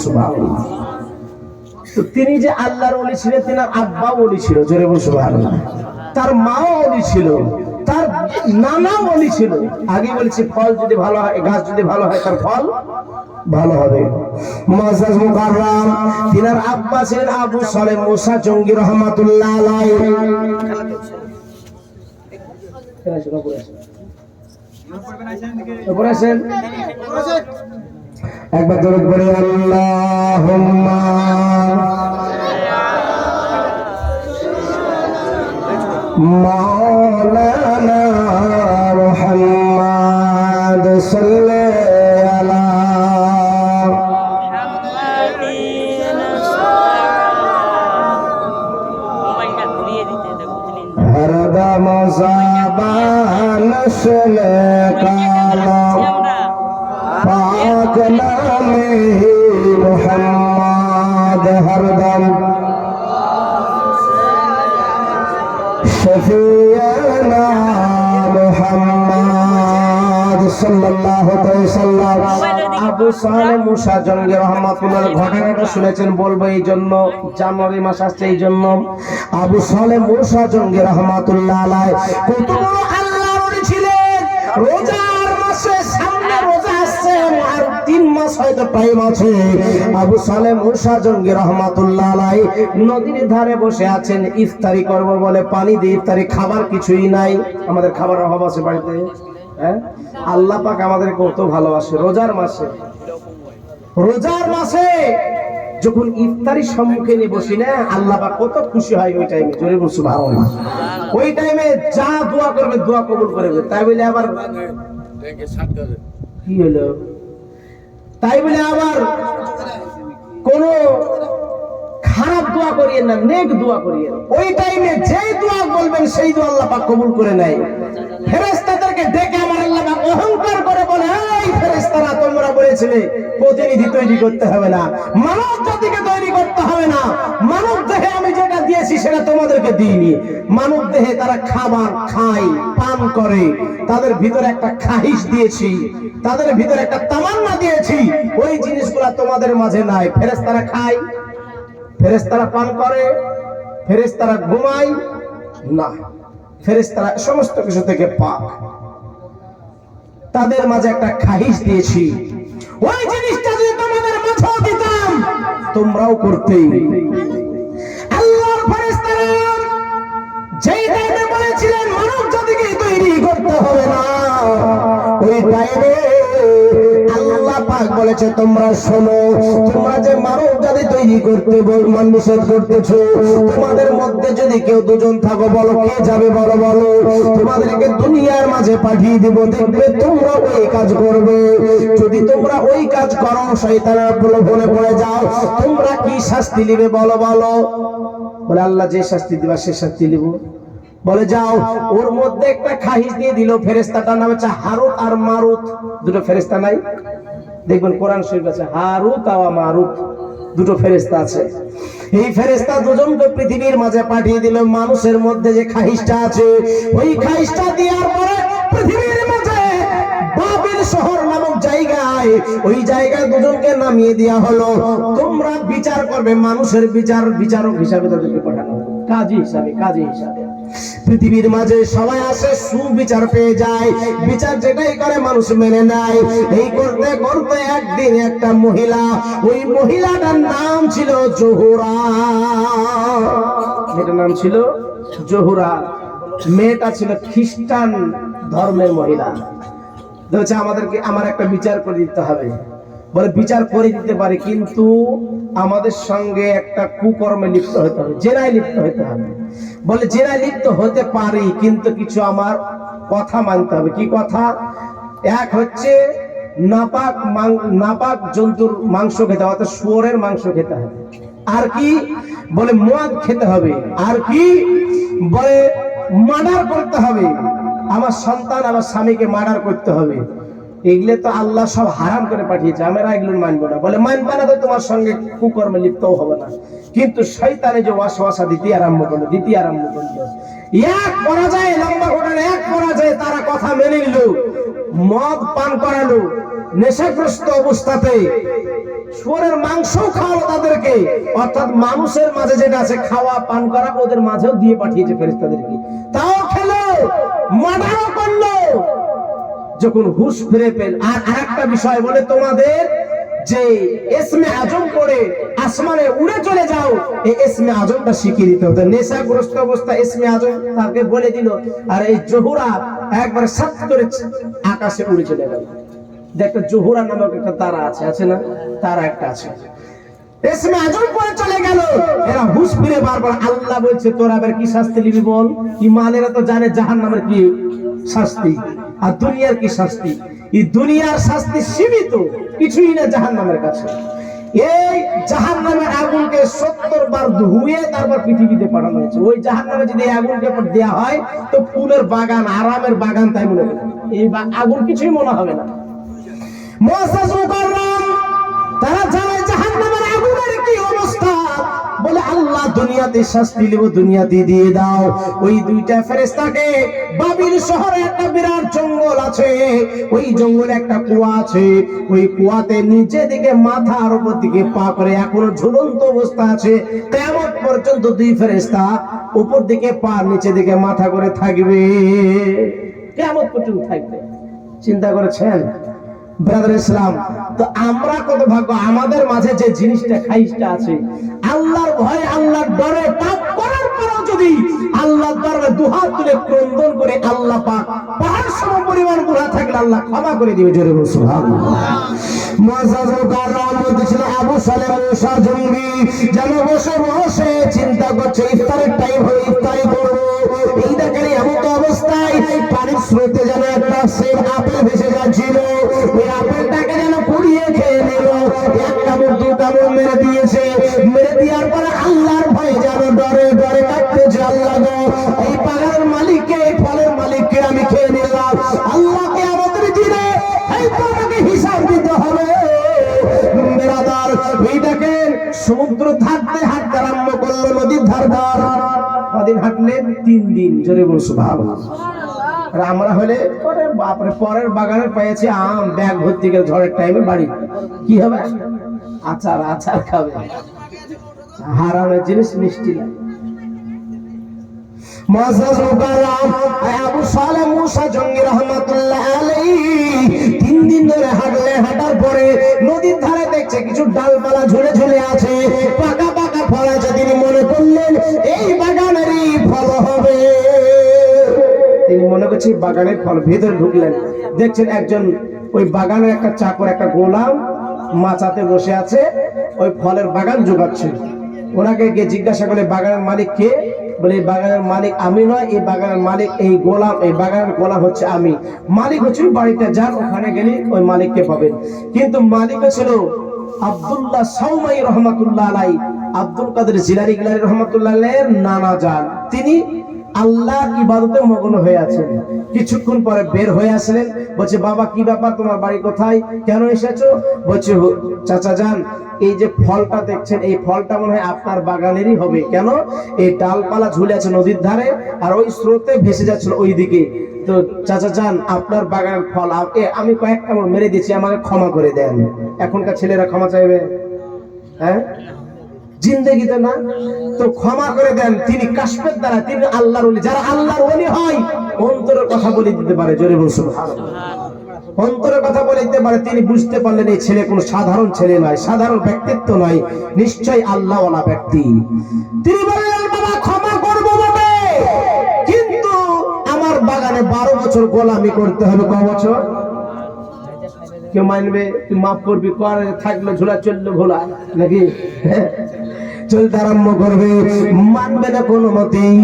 সুবহানাল্লাহ। তো তিনি যে আল্লাহর ওলি ছিলেন, তিনার আব্বা ওলি ছিল, জোরে বলুন সুবহানাল্লাহ। তার মাও ওলি ছিল, তার নানা ওলি ছিল। আগে বলেছি ফল যদি ভালো হয়, গাছ যদি ভালো হয়, তার ফল ভালো হবে। মুআজ্জাজ মুকাররাম, তিনার আব্বা ছিলেন আবু সালেহ মুসা জঙ্গি রহমাতুল্লাহ আলাইহি। একবার দরুদ পড়ে আল্লাহুম্মা মাওলানা মুহাম্মদ সাল্লাল্লাহু আলা হরদম যাবান শুনে কালা পাক নামে মুহাম্মদ হরদম শফিয়ানা মুহাম্মদ সাল্লাল্লাহু আলাইহি সাল্লাম। আবু সালেহ মুসা জঙ্গি রহমাতুল্লাহ ঘটনাটা শুনেছেন, বলবো এই জন্য, জানুয়ারি মাস আসছে এই জন্য। আবু সালেহ মুসা জঙ্গি রহমাতুল্লাহ আলাইহি কত বড় আল্লাহর ওলি ছিলেন। রোজার মাসে সামনে রোজা আসছে, আর 3 মাস হয়তো টাইম আছে। আবু সালেহ মুসা জঙ্গি রহমাতুল্লাহ আলাইহি নদীর ধারে বসে আছেন, ইফতারি করব বলে পানি দিয়ে ইফতারি, খাবার কিছুই নাই। আমাদের খাবার অভাব আছে বাড়িতে, হ্যাঁ? আল্লাহ পাক আমাদের কত ভালোবাসে। রোজার মাসে যখন ইফতারির সম্মুখে নিয়ে বসি না, আল্লাহ পাক কত খুশি হয় ওই টাইমে। জোরে বলছো সুবহানাল্লাহ। ওই টাইমে যা দোয়া করবে দোয়া কবুল করবে। তাই বলে আবার কি হলো, তাই বলে আবার কোন খারাপ দোয়া করিয়েন না, নেক দোয়া করিয়েন। ওই টাইমে যেই দোয়া বলবেন সেই দোয়া আল্লাহ পাক কবুল করে নেয়। ফেরেশতাদেরকে ডেকে আমার আল্লাহ পাক অহংকার করে বলে, এই ফেরেশতারা তোমরা বলেছিলে প্রতিনিধি তৈরি করতে হবে না, মানব জাতিকে তৈরি করতে হবে না, মানব দেহে আমি যেটা দিয়েছি সেটা তোমাদেরকে দিইনি। মানব দেহে তারা খাবার খায়, পান করে, তাদের ভিতরে একটা খাহিশ দিয়েছি, তাদের ভিতরে একটা তামান্না দিয়েছি, ওই জিনিসগুলো তোমাদের মাঝে নাই। ফেরেশতারা খায়, ফেরেশতারা পান করে, ফেরেশতারা ঘুমায় না, ফেরেশতারা সমস্ত কিছু থেকে পাক। তাদের মাঝে একটা খাহিশ দিয়েছি, ওই জিনিসটা যদি তোমাদের মাঝেও দিতাম তোমরাও করতে। আল্লাহর ফেরেশতারা যেই টাইমে বলেছিলেন মানব জাতিকে তৈরি করতে হবে না, ওই টাইমে আল্লাহ পাক বলেছে তোমরা শোনো, তোমরা যে মানব জাতি তৈরি করতে নিষেধ করতেছো, তোমাদের মধ্যে যদি কেউ দুজন থাকো বলো কে যাবে, বলো বলো, তোমাদেরকে দুনিয়ার মাঝে পাঠিয়ে দিব, দেখবে তোমরা ওই কাজ করবে। যদি তোমরা ওই কাজ করো, শয়তানের প্রলোভনে পড়ে যাও, তোমরা কি শাস্তি নিবে বলো বলো। বলে আল্লাহ যে শাস্তি দিবা সে শাস্তি নিব। বলে যাও, ওর মধ্যে একটা খাহিশ দিয়ে দিল। ফেরেশতাটার নাম হচ্ছে হারুত আর মারুত। দুটো ফেরেশতা নাই, দেখবেন কোরআন শরীফ আছে হারুত আর মারুত, দুটো ফেরেশতা আছে। এই ফেরেশতা দুজনকে পৃথিবীর মাঝে পাঠিয়ে দিল। মানুষের মধ্যে যে খাহিশটা আছে, ওই খাহিশটা দেওয়ার পরে পৃথিবীর মাঝে বাবিল শহর নামক জায়গায়, ওই জায়গায় দুজনকে নামিয়ে দেওয়া হলো। তোমরা বিচার করবে, মানুষের বিচারক হিসাবে তাদেরকে পাঠানো, কাজী হিসাবে। পৃথিবীর মাঝে সবাই আসে, সুবিচার পেয়ে যায়, বিচার যেটাই করে মানুষ মেনে নেয়। এই করতে করতে একদিন একটা মহিলা, ওই মহিলাটার নাম ছিল জহুরা, মেয়েটার নাম ছিল জহুরা। মেয়েটা ছিল খ্রিস্টান ধর্মের মহিলা। বলছে আমার একটা বিচার করে দিতে হবে। বলে বিচার করে দিতে পারি, কিন্তু আমাদের সঙ্গে একটা কুকর্মে লিপ্ত হতে হবে, জেনায় লিপ্ত হতে হবে। বলে জেনায় লিপ্ত হতে পারি, কিন্তু কিছু আমার কথা মানতে হবে। কি কথা? এক হচ্ছে নাপাক জন্তুর মাংস খেতে হবে, অর্থাৎ শুয়োরের মাংস খেতে হবে। আর কি বলে মদ খেতে হবে, আর কি বলে মার্ডার করতে হবে, আমার সন্তান আমার স্বামীকে মার্ডার করতে হবে। এগুলো তো আল্লাহ সব হারাম করে পাঠিয়েছে, আমরা এগুলো মানবো না। বলে মানবে না তো তোমার সঙ্গে কুকর্মে লিপ্তও হবে না। কিন্তু শয়তানে যে ওয়াসওয়াসা দিতে আরম্ভ করলো, এক পরাজয়, লম্বা ঘটনা, এক পরাজয় তারা কথা মেনে নিল, মদ পান করালো, নেশাগ্রস্ত অবস্থাতে শুয়োরের মাংস খাওয়ালো তাদেরকে, অর্থাৎ মানুষের মাঝে যেটা আছে খাওয়া পান করা, ওদের মাঝেও দিয়ে পাঠিয়েছে ফেরেশতাদেরকে, তাও খেলো, মার্ডারও করলো। যখন হুশ ফিরে পেল, আর আরেকটা বিষয় বলে, তোমাদের যে ইসমে আজম পড়ে আসমানে উড়ে চলে যাও, এই ইসমে আজমটা শিখিয়ে দিতে হতো। নেশাগ্রস্ত অবস্থা ইসমে আজম তাকে বলে দিল, আর এই জোহরা একবার সাত করে আকাশে উড়ে চলে গেল। দেখো জোহরা নামক একটা তারা আছে, আছে না? তারা একটা আছে, ইসমে আজম পড়ে চলে গেল। এরা হুশ ফিরে বারবার আল্লাহ বলছে, তোরা আবার কি শাস্তি নিবি বল? ইমানেরা তো জানে জাহান্নামের কি শাস্তি, আর দুনিয়ার কি শাস্তি। এই দুনিয়ার শাস্তি সীমিত, কিছুই না জাহান্নামের কাছে। এই জাহান্নামের আগুনকে 70 বার ধুয়ে তারপর পৃথিবীতে পাঠানো হয়েছে। ওই জাহান্নামে যদি আগুনকে দেওয়া হয় তো ফুলের বাগান, আরামের বাগান তাই মনে হবে, এই আগুন কিছুই মনে হবে না। মুআজ্জাজ মুকাররম তারা জানে জাহান্নামের আগুনের কি অবস্থা। বলে আল্লাহ দুনিয়াতে শাস্তি দেব, দুনিয়াতে দিয়ে দাও। ওই দুইটা ফেরেশতাকে বাবিল শহরে একটা বিরাট জঙ্গল আছে, ওই জঙ্গলে একটা কুয়া আছে, ওই কুয়াতে নিচে দিকে মাথার উপর দিকে পা করে এখনো ঝুলন্ত অবস্থা আছে। কিয়ামত পর্যন্ত দুই ফেরেশতা উপর দিকে পা, নিচে দিকে মাথা করে থাকবে, কিয়ামত পর্যন্ত থাকবে। চিন্তা করেছেন ব্রাদার ইসলাম? তো আমরা কত ভাগ্য, আমাদের মাঝে যে জিনিসটা খাইসটা আছে, আল্লাহর ভয়, আল্লাহর ডরে পাপ করার পরেও যদি আল্লাহর দরবারে দুহাত তুলে ক্রন্দন করে আল্লাহ পাক পাহাড় সম পরিমাণ গুনাহ থাকলে আল্লাহ ক্ষমা করে দিবে। জোরে বলুন সুবহানাল্লাহ। মুআজ্জাজ মুকাররম বলতেছিল, আবু সালেম মুসা জঙ্গি যেন বসে বসে চিন্তা করছে, ইফতারের টাইম হয়ে ইফতারি করবো। এই দেখেন এমন অবস্থায় পানির স্রোতে যেন একটা সেব আপেল ভেসে যাচ্ছিল, ওই আপেলটাকে যেন কুড়িয়ে খেয়ে নিল। এক কামড় দু কামড় মেরে দিয়েছে, মেরে দেওয়ার পরে আল্লাহর ভয়ে যেন ডরে ডরে কাঁপতেছে, আল্লাহ গো এই বাগানের মালিককে, এই ফলের মালিককে আমি খেয়ে নিলাম, আল্লাহকে আমাদের দিনে এই তো আমাকে হিসাব দিতে হবে। বেরাদার, এই দেখেন সমুদ্র ধার দিয়ে হাঁটতে আরম্ভ করলো, নদীর ধার ধার। কদিন হাঁটলেন? 3 দিন। জোরে বলুন সুবহানাল্লাহ। আমরা হলে পরে বাপরে পরের বাগানে পেয়েছি আম, ব্যাগ ভর্তি করে ঝড়ের টাইমে বাড়ি কি হবে? আচার, আচার খাবে, হারামের জিনিস মিষ্টি না। মুআজ্জাজ মুকাররম আবু সালেম মুসা জঙ্গি রাহমাতুল্লাহ আলাইহি 3 দিন ধরে হাঁটলে, হাঁটার পরে নদীর ধারে দেখছে কিছু ডালপালা ঝুলে ঝুলে আছে, পাকা পাকা ফল আছে। তিনি মনে করলেন এই বাগানেরই ফল হবে। তিনি মনে করছে বাগানের ফল। ভেতরে ঢুকলেন, দেখছেন একজন ওই বাগানের একটা চাকর, একটা গোলাম মাচাতে বসে আছে, ওই ফলের বাগান জোগাচ্ছে। ওনাকে গিয়ে জিজ্ঞাসা করলে বাগানের মালিক কে? বলে এই বাগানের মালিক আমি নয়, এই বাগানের মালিক এই গোলাম, এই বাগানের গোলাম হচ্ছে আমি। মালিক হচ্ছে বাড়িতে যান, ওখানে গেলে ওই মালিককে পাবেন। কিন্তু মালিক ছিল আব্দুল্লাহ সাউমাই রহমাতুল্লাহ আলাই, আব্দুল কাদের জিলানী গিলানী রহমাতুল্লাহ আলাইহির নানা যান। তিনি আল্লাহর ইবাদতে মগ্ন হয়ে আছেন। কিছুক্ষণ পরে বের হয়ে আসলেন, বলছে বাবা কি ব্যাপার, তোমার বাড়ি কোথায়, কেন এসেছো? বলছে চাচা যান, এই যে ফলটা দেখছেন, এই ফলটা মনে হয় আপনার বাগানেরই হবে। কেন? এই ডালপালা ঝুলে আছে নদীর ধারে, আর ওই স্রোতে ভেসে যাচ্ছিল ওই দিকে। তো চাচা যান, আপনার বাগানের ফল আমি কয়েক কামড় মেরে দিয়েছি, আমাকে ক্ষমা করে দেন। এখনকার ছেলেরা ক্ষমা চাইবে? হ্যাঁ, জিন্দেগিতে না তো ক্ষমা করে দেন। তিনি কাশফের দ্বারা, তিনি আল্লাহর ওলি। যারা আল্লাহর ওলি হয় অন্তরের কথা বলে দিতে পারে। জোরে বলুন সুবহানাল্লাহ। অন্তরের কথা বলে দিতে পারে। তিনি বুঝতে পারলেন এই ছেলে কোনো সাধারণ ছেলে নয়, সাধারণ ব্যক্তিত্ব নয়, নিশ্চয়ই আল্লাহওয়ালা ব্যক্তি। তিনি বললেন বাবা ক্ষমা করবো বটে, কিন্তু আমার বাগানে 12 বছর গোলামি করতে হবে। ক বছর? কেউ মানবে? তুই মাফ করবি, করে থাকলো ঝোলা চললো ভোলা নাকি? চলতে আরম্ভ করবে, মানবে না কোনো মতেই।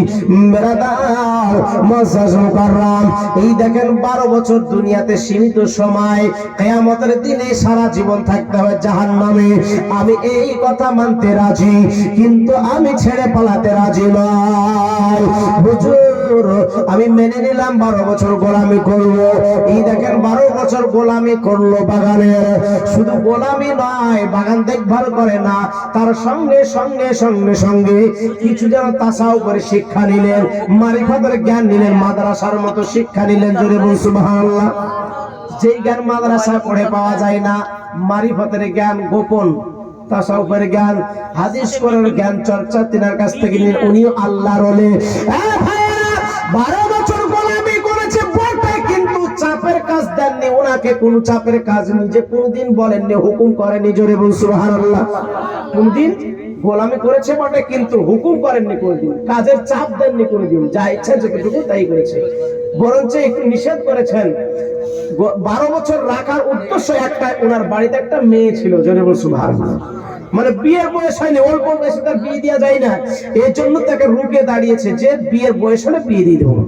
বেরাদার মুআজ্জাজ মুকাররম, এই দেখেন 12 বছর দুনিয়াতে সীমিত সময়, কিয়ামতের দিনে সারা জীবন থাকতে হবে জাহান্নামে। আমি এই কথা মানতে রাজি, কিন্তু আমি ছেড়ে পালাতে রাজি নয়। হুজুর, আমি মেনে নিলাম 12 বছর গোলামি করব। এই দেখেন 12 বছর গোলামি করলো বাগানের। শুধু গোলামি নয়, বাগান দেখভাল করে না, তার সঙ্গে সঙ্গে সঙ্গে সঙ্গে কিছু যেন তাসাউ করে শিক্ষা নিলেন, মারিফাতের জ্ঞান নিলেন, মাদ্রাসার মতো শিক্ষা নিলেন। জোরে বলুন সুবহানাল্লাহ। যেই জ্ঞান মাদ্রাসা পড়ে পাওয়া যায় না, মারিফতের জ্ঞান গোপন, তাসাউফের জ্ঞান, হাদিস কোরআনের জ্ঞান চর্চা তিনার কাছ থেকে নিলেন। উনিও আল্লাহর ওলি। 12 বছর গোলামি করেছে বটে, কিন্তু চাপের কাজ দেননি ওনাকে। কোন চাপের কাজ নিজে কোনদিন বলেননি, হুকুম করেনি। জোরে বলুন সুবহানাল্লাহ। কোনদিন গোলামি করেছে বটে, কিন্তু হুকুম করেননি কোনদিন, কাজের চাপ দেননি কোনদিন। যা ইচ্ছা যেটুকু তাই করেছে, বরঞ্চ একটু নিষেধ করেছেন। 12 বছর রাখার উদ্দেশ্য একটাই, ওনার বাড়িতে একটা মেয়ে ছিল। জোরে বলুন সুবহানাল্লাহ। মানে বিয়ের বয়স হয়নি, অল্প বয়সে তার বিয়ে দেওয়া যায় না, এই জন্য তাকে রুকে দাঁড়িয়েছে যে বিয়ের বয়স হলে বিয়ে দিয়ে দেবো।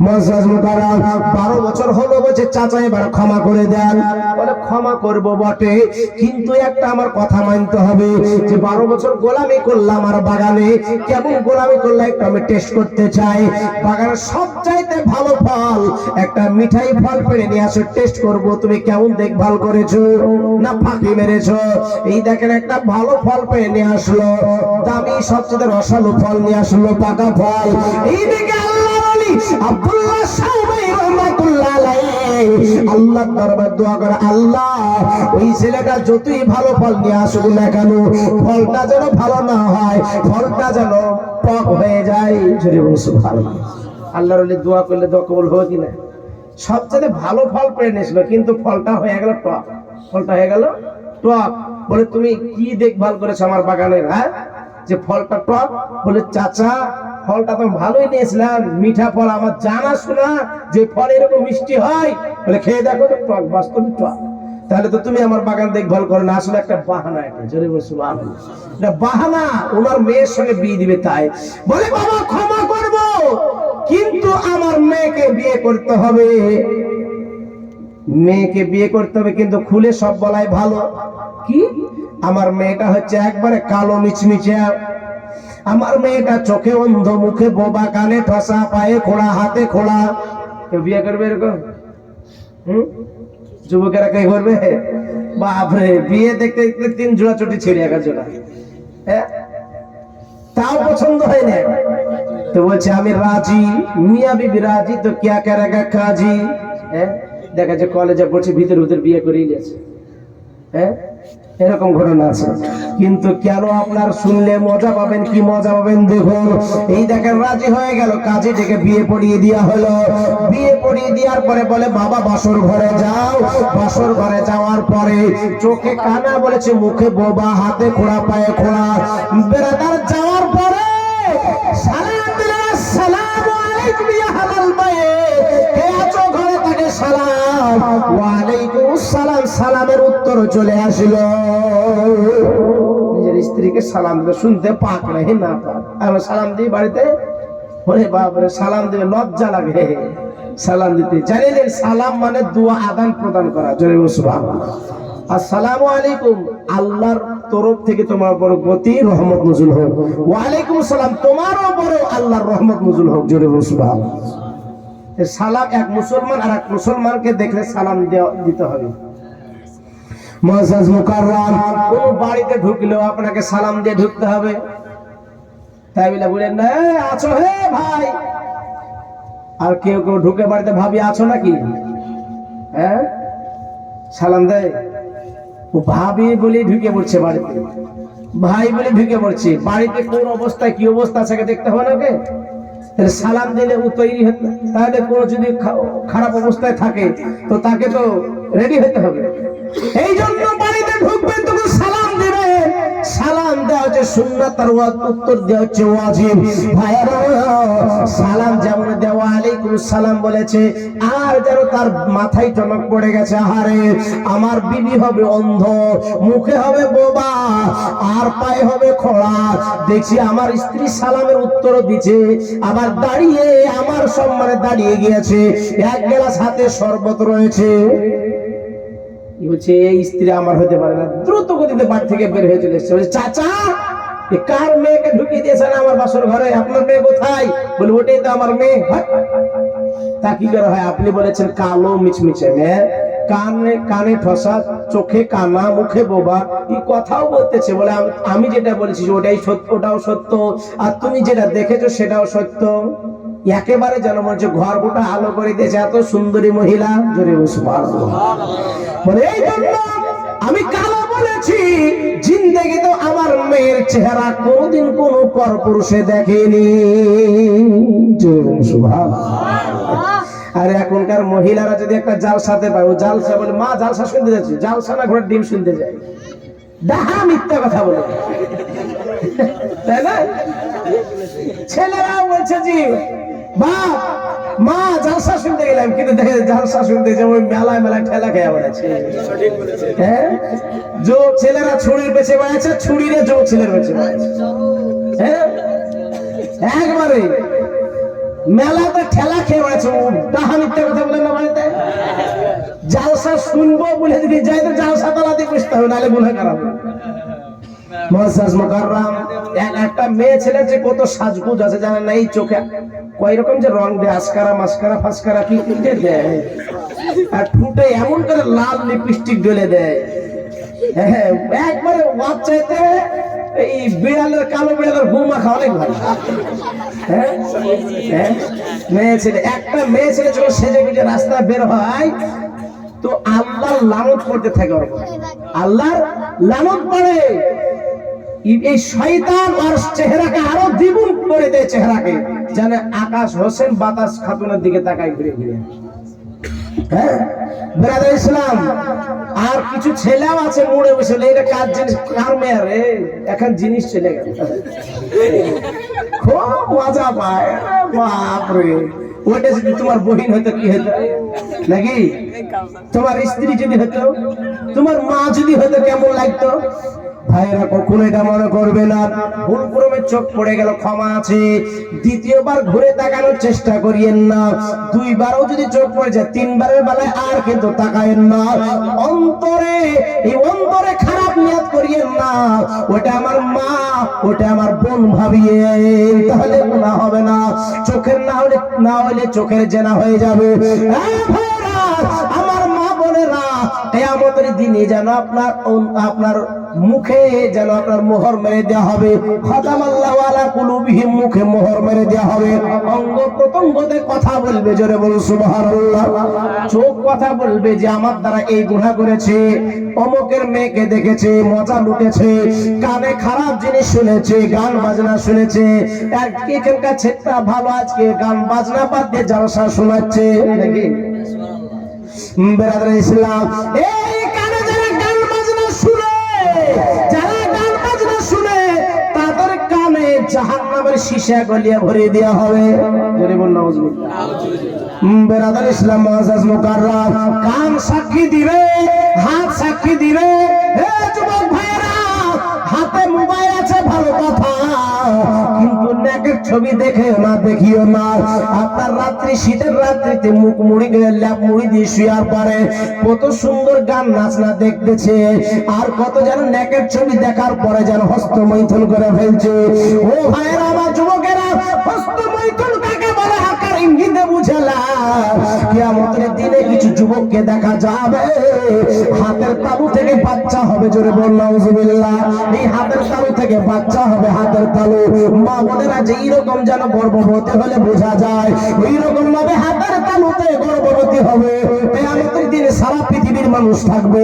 মুআজ্জাজ মুকাররম 12 বছর হলো, বলছে চাচা এবার ক্ষমা করে দেন। বলে ক্ষমা করব বটে, কিন্তু একটা আমার কথা মানতে হবে যে 12 বছর গোলামি করলাম আর বাগানে, কেমন গোলামি করলে একটু আমি টেস্ট করতে চাই। বাগানের সবচাইতে ভালো ফল একটা মিঠাই ফল পেড়ে নিয়ে আসো, টেস্ট করব তুমি কেমন দেখভাল করেছো না ফাঁকি মেরেছো। এই দেখেন একটা ভালো ফল পেড়ে নিয়ে আসলো, দামি সবচেয়ে রসালো ফল নিয়ে আসলো, পাকা ফল। এইদিকে আব্দুল্লাহ শাওবাই রাহমাতুল্লাহ আলাইহি আল্লাহর দরবারে দোয়া করে, আল্লাহ ওই ছেলেটা যতই ভালো ফল নিয়ে আসুক না কেন, ফলটা যেন ভালো না হয়, ফলটা যেন টক হয়ে যায়। জোরে বলুন সুবহানাল্লাহ। আল্লাহর ওলি দোয়া করলে দোয়া কবুল হবে কিনা? সবচেয়ে ভালো ফল পেয়ে নিয়েছিল, কিন্তু ফলটা হয়ে গেল টক। ফলটা হয়ে গেল টক। বলে তুমি কি দেখভাল করেছো আমার বাগানের, হ্যাঁ, যে ফলটা টক? বলে চাচা ফলটা তো ভালোই নিয়েছিলাম, মিঠা ফল, আমার জানা শোনা যে ফল এরকম মিষ্টি হয়। বলে খেয়ে দেখো তো টক, বাস্তবে টক। তাহলে তো তুমি আমার বাগান দেখভাল করো না, আসলে একটা বাহানা। এটা জোরে বলছো এটা বাহানা, ওনার মেয়ের সঙ্গে বিয়ে দিবে তাই। বলে বাবা ক্ষমা করব, কিন্তু আমার মেয়েকে বিয়ে করতে হবে। মেয়েকে বিয়ে করতে হবে, কিন্তু খুলে সব বলাই ভালো। কি? আমার মেয়েটা হচ্ছে একবারে কালো মিচমিচে, আমার মেয়েটা চোখে অন্ধ, মুখে বোবা, কানে ঠসা, পায়ে খোড়া, হাতে খোড়া। কেউ বিয়ে করবে এরকম? যুবকেরা কে করবে? বাপরে, বিয়ে দেখতে দেখতে 3 জোড়া চটি ছেড়ে 1 জোড়া, হ্যাঁ, তাও পছন্দ হয় না। তো বলছে আমি রাজি, মিয়া বিবি রাজি, তো क्या करेगा काजी। হ্যাঁ, দেখা যায় কলেজে পড়ছে, ভিতর ভিতর বিয়ে করেই গেছে। হ্যাঁ, এরকম ঘটনা আছে। কিন্তু কেন আপনার শুনলে মজা পাবেন, কি মজা পাবেন দেখুন। এই দেখেন রাজি হয়ে গেল, কাজী ডেকে বিয়ে পড়িয়ে দেওয়া হলো। বিয়ে পড়িয়ে দেওয়ার পরে বলে বাবা বাসর ঘরে যাও। বাসর ঘরে যাওয়ার পরে চোখে কানা বলেছে, মুখে বোবা, হাতে খোড়া, পায়ে খোড়া। বেরাদার যাওয়ার পরে সালাম দিলেন, আসসালামু আলাইকুম ইয়া হালাল মাইয়িত, কে আছো ঘরে? তাকে সালাম, ওয়া আলাইকুম আসসালাম। সালামের উত্তর চলে আসলো। নিজের স্ত্রীকে সালাম দিতে শুনতে পাক নাহি না পাক, আমি সালাম দিই বাড়িতে, ওরে বাপরে, সালাম দিতে লজ্জা লাগে সালাম দিতে। জানেন সালাম মানে দোয়া আদান প্রদান করা। জোরে বলুন সুবহানাল্লাহ। আসসালামু আলাইকুম, আল্লাহর তরফ থেকে তোমার উপর গতি রহমত নজুল হোক। ওয়া আলাইকুম আসসালাম, তোমার উপর আল্লাহর রহমত নজুল হোক। জোরে বলুন সুবহানাল্লাহ। সালাম এক মুসলমান আর এক মুসলমানকে দেখলে সালাম দিতে হবে। মুআজ্জাজ মুকাররম, কোন বাড়িতে ঢুকলেও আপনাকে সালাম দিয়ে ঢুকতে হবে। তাই বলে বলেন না আছো হে ভাই, আর কেউ কেউ ঢুকে বাড়িতে ভাবি আছো নাকি, হ্যাঁ, সালাম দেয়। ও ভাবি বলে ঢুকে পড়ছে বাড়িতে, ভাই বলে ঢুকে পড়ছে বাড়িতে। কোন অবস্থায় কি অবস্থা আছে দেখতে হবে না ওকে। তাহলে সালাম দিলে ও তৈরি হতে, তাহলে কোনো যদি খারাপ অবস্থায় থাকে তো তাকে তো রেডি হতে হবে। এই জন্য বাড়িতে ঢুকবেন তখন সালাম দিবেন। সালাম দেওয়া হচ্ছে সুন্নাত, তার উত্তর দেওয়া হচ্ছে ওয়াজিব। ভাইরা সালাম যেমন দেওয়া আলাইকুম সালাম বলেছে, আর যেন তার মাথায় টনক পড়ে গেছে, আহারে আমার বিবি হবে অন্ধ, মুখে হবে বোবা, আর পায়ে হবে খোড়া, দেখছি আমার স্ত্রী সালামের উত্তর দিচ্ছে, আবার দাঁড়িয়ে আমার সম্মানে দাঁড়িয়ে গিয়েছে, এক গ্লাস হাতে শরবত রয়েছে, বলছে এই স্ত্রী আমার হতে পারে না। দ্রুত গতিতে বাড়ি থেকে বের হয়ে চলে এসেছে, বলছে চাচা কার মেয়েকে ঢুকিয়ে দিয়েছেন আমার বাসর ঘরে, আপনার মেয়ে কোথায়? বলে ওটাই তো আমার মেয়ে। তা কি করে হয়? আপনি বলেছেন কালো মিচমিচে মেয়ে, কানে ঠসা, চোখে কানা, মুখে বোবা, এই কথাও বলতেছে। বলে আমি যেটা বলেছি ওটাই সত্য, ওটাও সত্য, আর তুমি যেটা দেখেছো সেটাও সত্য। একেবারে যেন মনে হচ্ছে ঘর গোটা আলো করে দিয়েছে, এত সুন্দরী মহিলা। জোরে সুবহানাল্লাহ। বলে এই জন্য আমি কালো বলেছি, জিন্দেগি তো আমার মেয়ের চেহারা কোনদিন কোন পরপুরুষে দেখেনি। জোরে সুবহানাল্লাহ। আর এখনকার মহিলারা যদি একটা জালসাতে পায়, ও জালসা বলে মা জালসা শুনতে যাচ্ছে, জালসা না ঘোড়ার ডিম শুনতে যায়, ডাহা মিথ্যা কথা বলে, তাই না? ছেলেরাও বলছে জি বাপ মা জালসা শুনতে গেলাম, কিন্তু দেখে জালসা শুনতে যে ওই মেলায় মেলায় ঠেলা খেয়ে বেড়াচ্ছে। হ্যাঁ, যোগ ছেলেরা ছুরির পেছে বেড়াচ্ছে, ছুরিরে যোগ ছেলের পেছে বেড়াচ্ছে। হ্যাঁ, একবারে মেলাতে ঠেলা খেয়ে বেড়াচ্ছে, ডাহা মিথ্যা কথা বলে না বাড়িতে। জালসা শুনবো বলে যদি যাই তো জালসা তালাতে বুঝতে হবে, নাহলে গুনাহগার হবে। মুআজ্জাজ মুকাররাম, একটা মেয়ে ছেলে যে কত সাজগুজ আছে জানেন না? এই চোখে কয় রকম যে রং দেয়, আসকারা মাস্কারা ফাস্কারা কি দেয়, আর ঠুটে এমন করে লাল লিপস্টিক ঢেলে দেয়। হ্যাঁ, একবারে ওয়াচ চাইতে এই বিড়ালের, কালো বিড়ালের গুমা খাওয়া অনেক ভালো। হ্যাঁ, মেয়ে ছেলে, একটা মেয়ে ছেলে যখন সেজে গুজে রাস্তায় বের হয় তো আল্লাহর লানত পড়তে থাকে, আল্লাহর লানত পড়ে। এই শয়তান আর চেহারাকে আরো দ্বিগুণ করে দেয়, চেহারাকে জানে আকাশ হোসেন বাতাস খাতুনের দিকে তাকায় ঘুরে ঘুরে। হ্যাঁ ব্রাদার ইসলাম, আর কিছু ছেলেও আছে মুড়ে বসে, এটা কার জিনিস, কার মেয়ে রে, এখন জিনিস চলে গেল, খুব মজা পায়। বাপরে, ওটা যদি তোমার বহিন হতো কি হতো নাকি, তোমার স্ত্রী যদি হতো, তোমার মা যদি হতো কেমন লাগতো? ভাইরা কখনো এটা মনে করবে না, ভুল ক্রমে চোখ পড়ে গেল, ক্ষমা আছে, দ্বিতীয়বার ঘুরে তাকানোর চেষ্টা করিয়েন না, দুইবারও যদি চোখ পড়ে যায় তিনবারের বেলায় আর কিন্তু তাকায়েন না। অন্তরে, এই অন্তরে খারাপ নিয়ত করিয়েন না, ওটা আমার মা, ওটা আমার বোন ভাবিয়ে, তাহলে গুনাহ হবে না। চোখের না হলে চোখের জেনা হয়ে যাবে। আমার মা বোনেরা, কিয়ামতের দিনে যেন আপনার মুখে যেন আপনার মোহর মেরে দেওয়া হবে, খাতামাল্লাহু আলা কুলুবিহিম, মুখে মোহর মেরে দেওয়া হবে। অঙ্গ প্রত্যঙ্গতে কথা বলবে, জোরে বলুন সুবহানাল্লাহ। চোখ কথা বলবে যে আমার দ্বারা এই গুনাহ করেছে, অমুকের মেয়েকে দেখেছে, মজা লুটেছে, কানে খারাপ জিনিস শুনেছে, গান বাজনা শুনেছে। এখানকার ছেলেটা ভালো, আজকে গান বাজনা বাদ দিয়ে জালসা শোনাচ্ছে নাকি? ব্রাদার ইসলাম, এই কানে যারা গান বাজনা শুনে, যারা গান বাজনা শুনে, তাদের কানে জাহান্নামের সীসা গলিয়ে ভরে দেওয়া হবে। জোরে বল নাউজুবিল্লাহ। ব্রাদার ইসলাম, মুআজ্জাজ মুকাররাম, কান সাক্ষী দিবে, হাত সাক্ষী দিবে। হে যুবক ভাইরা, হাতে মোবাইল আছে ভালো কথা, কিন্তু নেকের ছবি দেখে না, দেখিও না। আপনার রাত্রি, শীতের রাত্রিতে মুখ মুড়ি গেলে ল্যাপ মুড়ি দিয়ে শুয়ার পরে কত সুন্দর গান নাচনা দেখতেছে, আর কত যেন নেকের ছবি দেখার পরে যেন হস্তমৈথুন করে ফেলছে। ও ভাইরা, আমার যুবকেরা, হস্তমৈথুন কাকে বলে আকার ইঙ্গিতে বুঝেলা। কিয়ামতের দিনে কিছু যুবককে দেখা যাবে হাতের তালু থেকে বাচ্চা হবে, জোরে বল নাউজুবিল্লাহ। এই হাতের তালু থেকে বাচ্চা হবে, হাতের তালু। মা বোনেরা যে এইরকম যেন গর্ভবতী হলে বোঝা যায়, এইরকম ভাবে হাতের তালুতে গর্ভবতী হবে। কিয়ামতের দিনে সারা পৃথিবীর মানুষ থাকবে,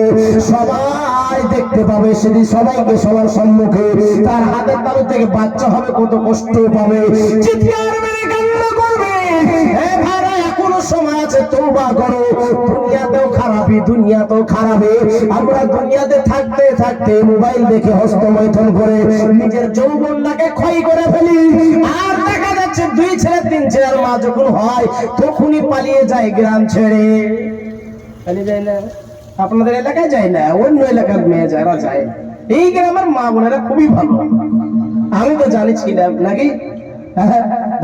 সবাই দেখতে পাবে, সেদিন সবাইকে সবার সম্মুখে তার হাতের তালু থেকে বাচ্চা হবে, কত কষ্ট পাবে, চিৎকার মেরে কান্না করবে। হে ভাইরা, এখনো সময় আছে, তওবা করো। দুনিয়াতেও খারাপই, দুনিয়াতেও খারাপই। আমরা দুনিয়াতে থাকতে থাকতে মোবাইল দেখে হস্তমৈথুন করে নিজের যৌবনটাকে ক্ষয় করে ফেলি। আর দেখা যাচ্ছে 2 ছেলে 3 ছেলের মা যখন হয় তখনই পালিয়ে যায় গ্রাম ছেড়ে। পালিয়ে যায় না? আপনাদের এলাকায় যায় না, অন্য এলাকার মেয়ে যারা যায়। এই গ্রামের মা বোনেরা খুবই ভালো, আমি তো জানি ছিলাম নাকি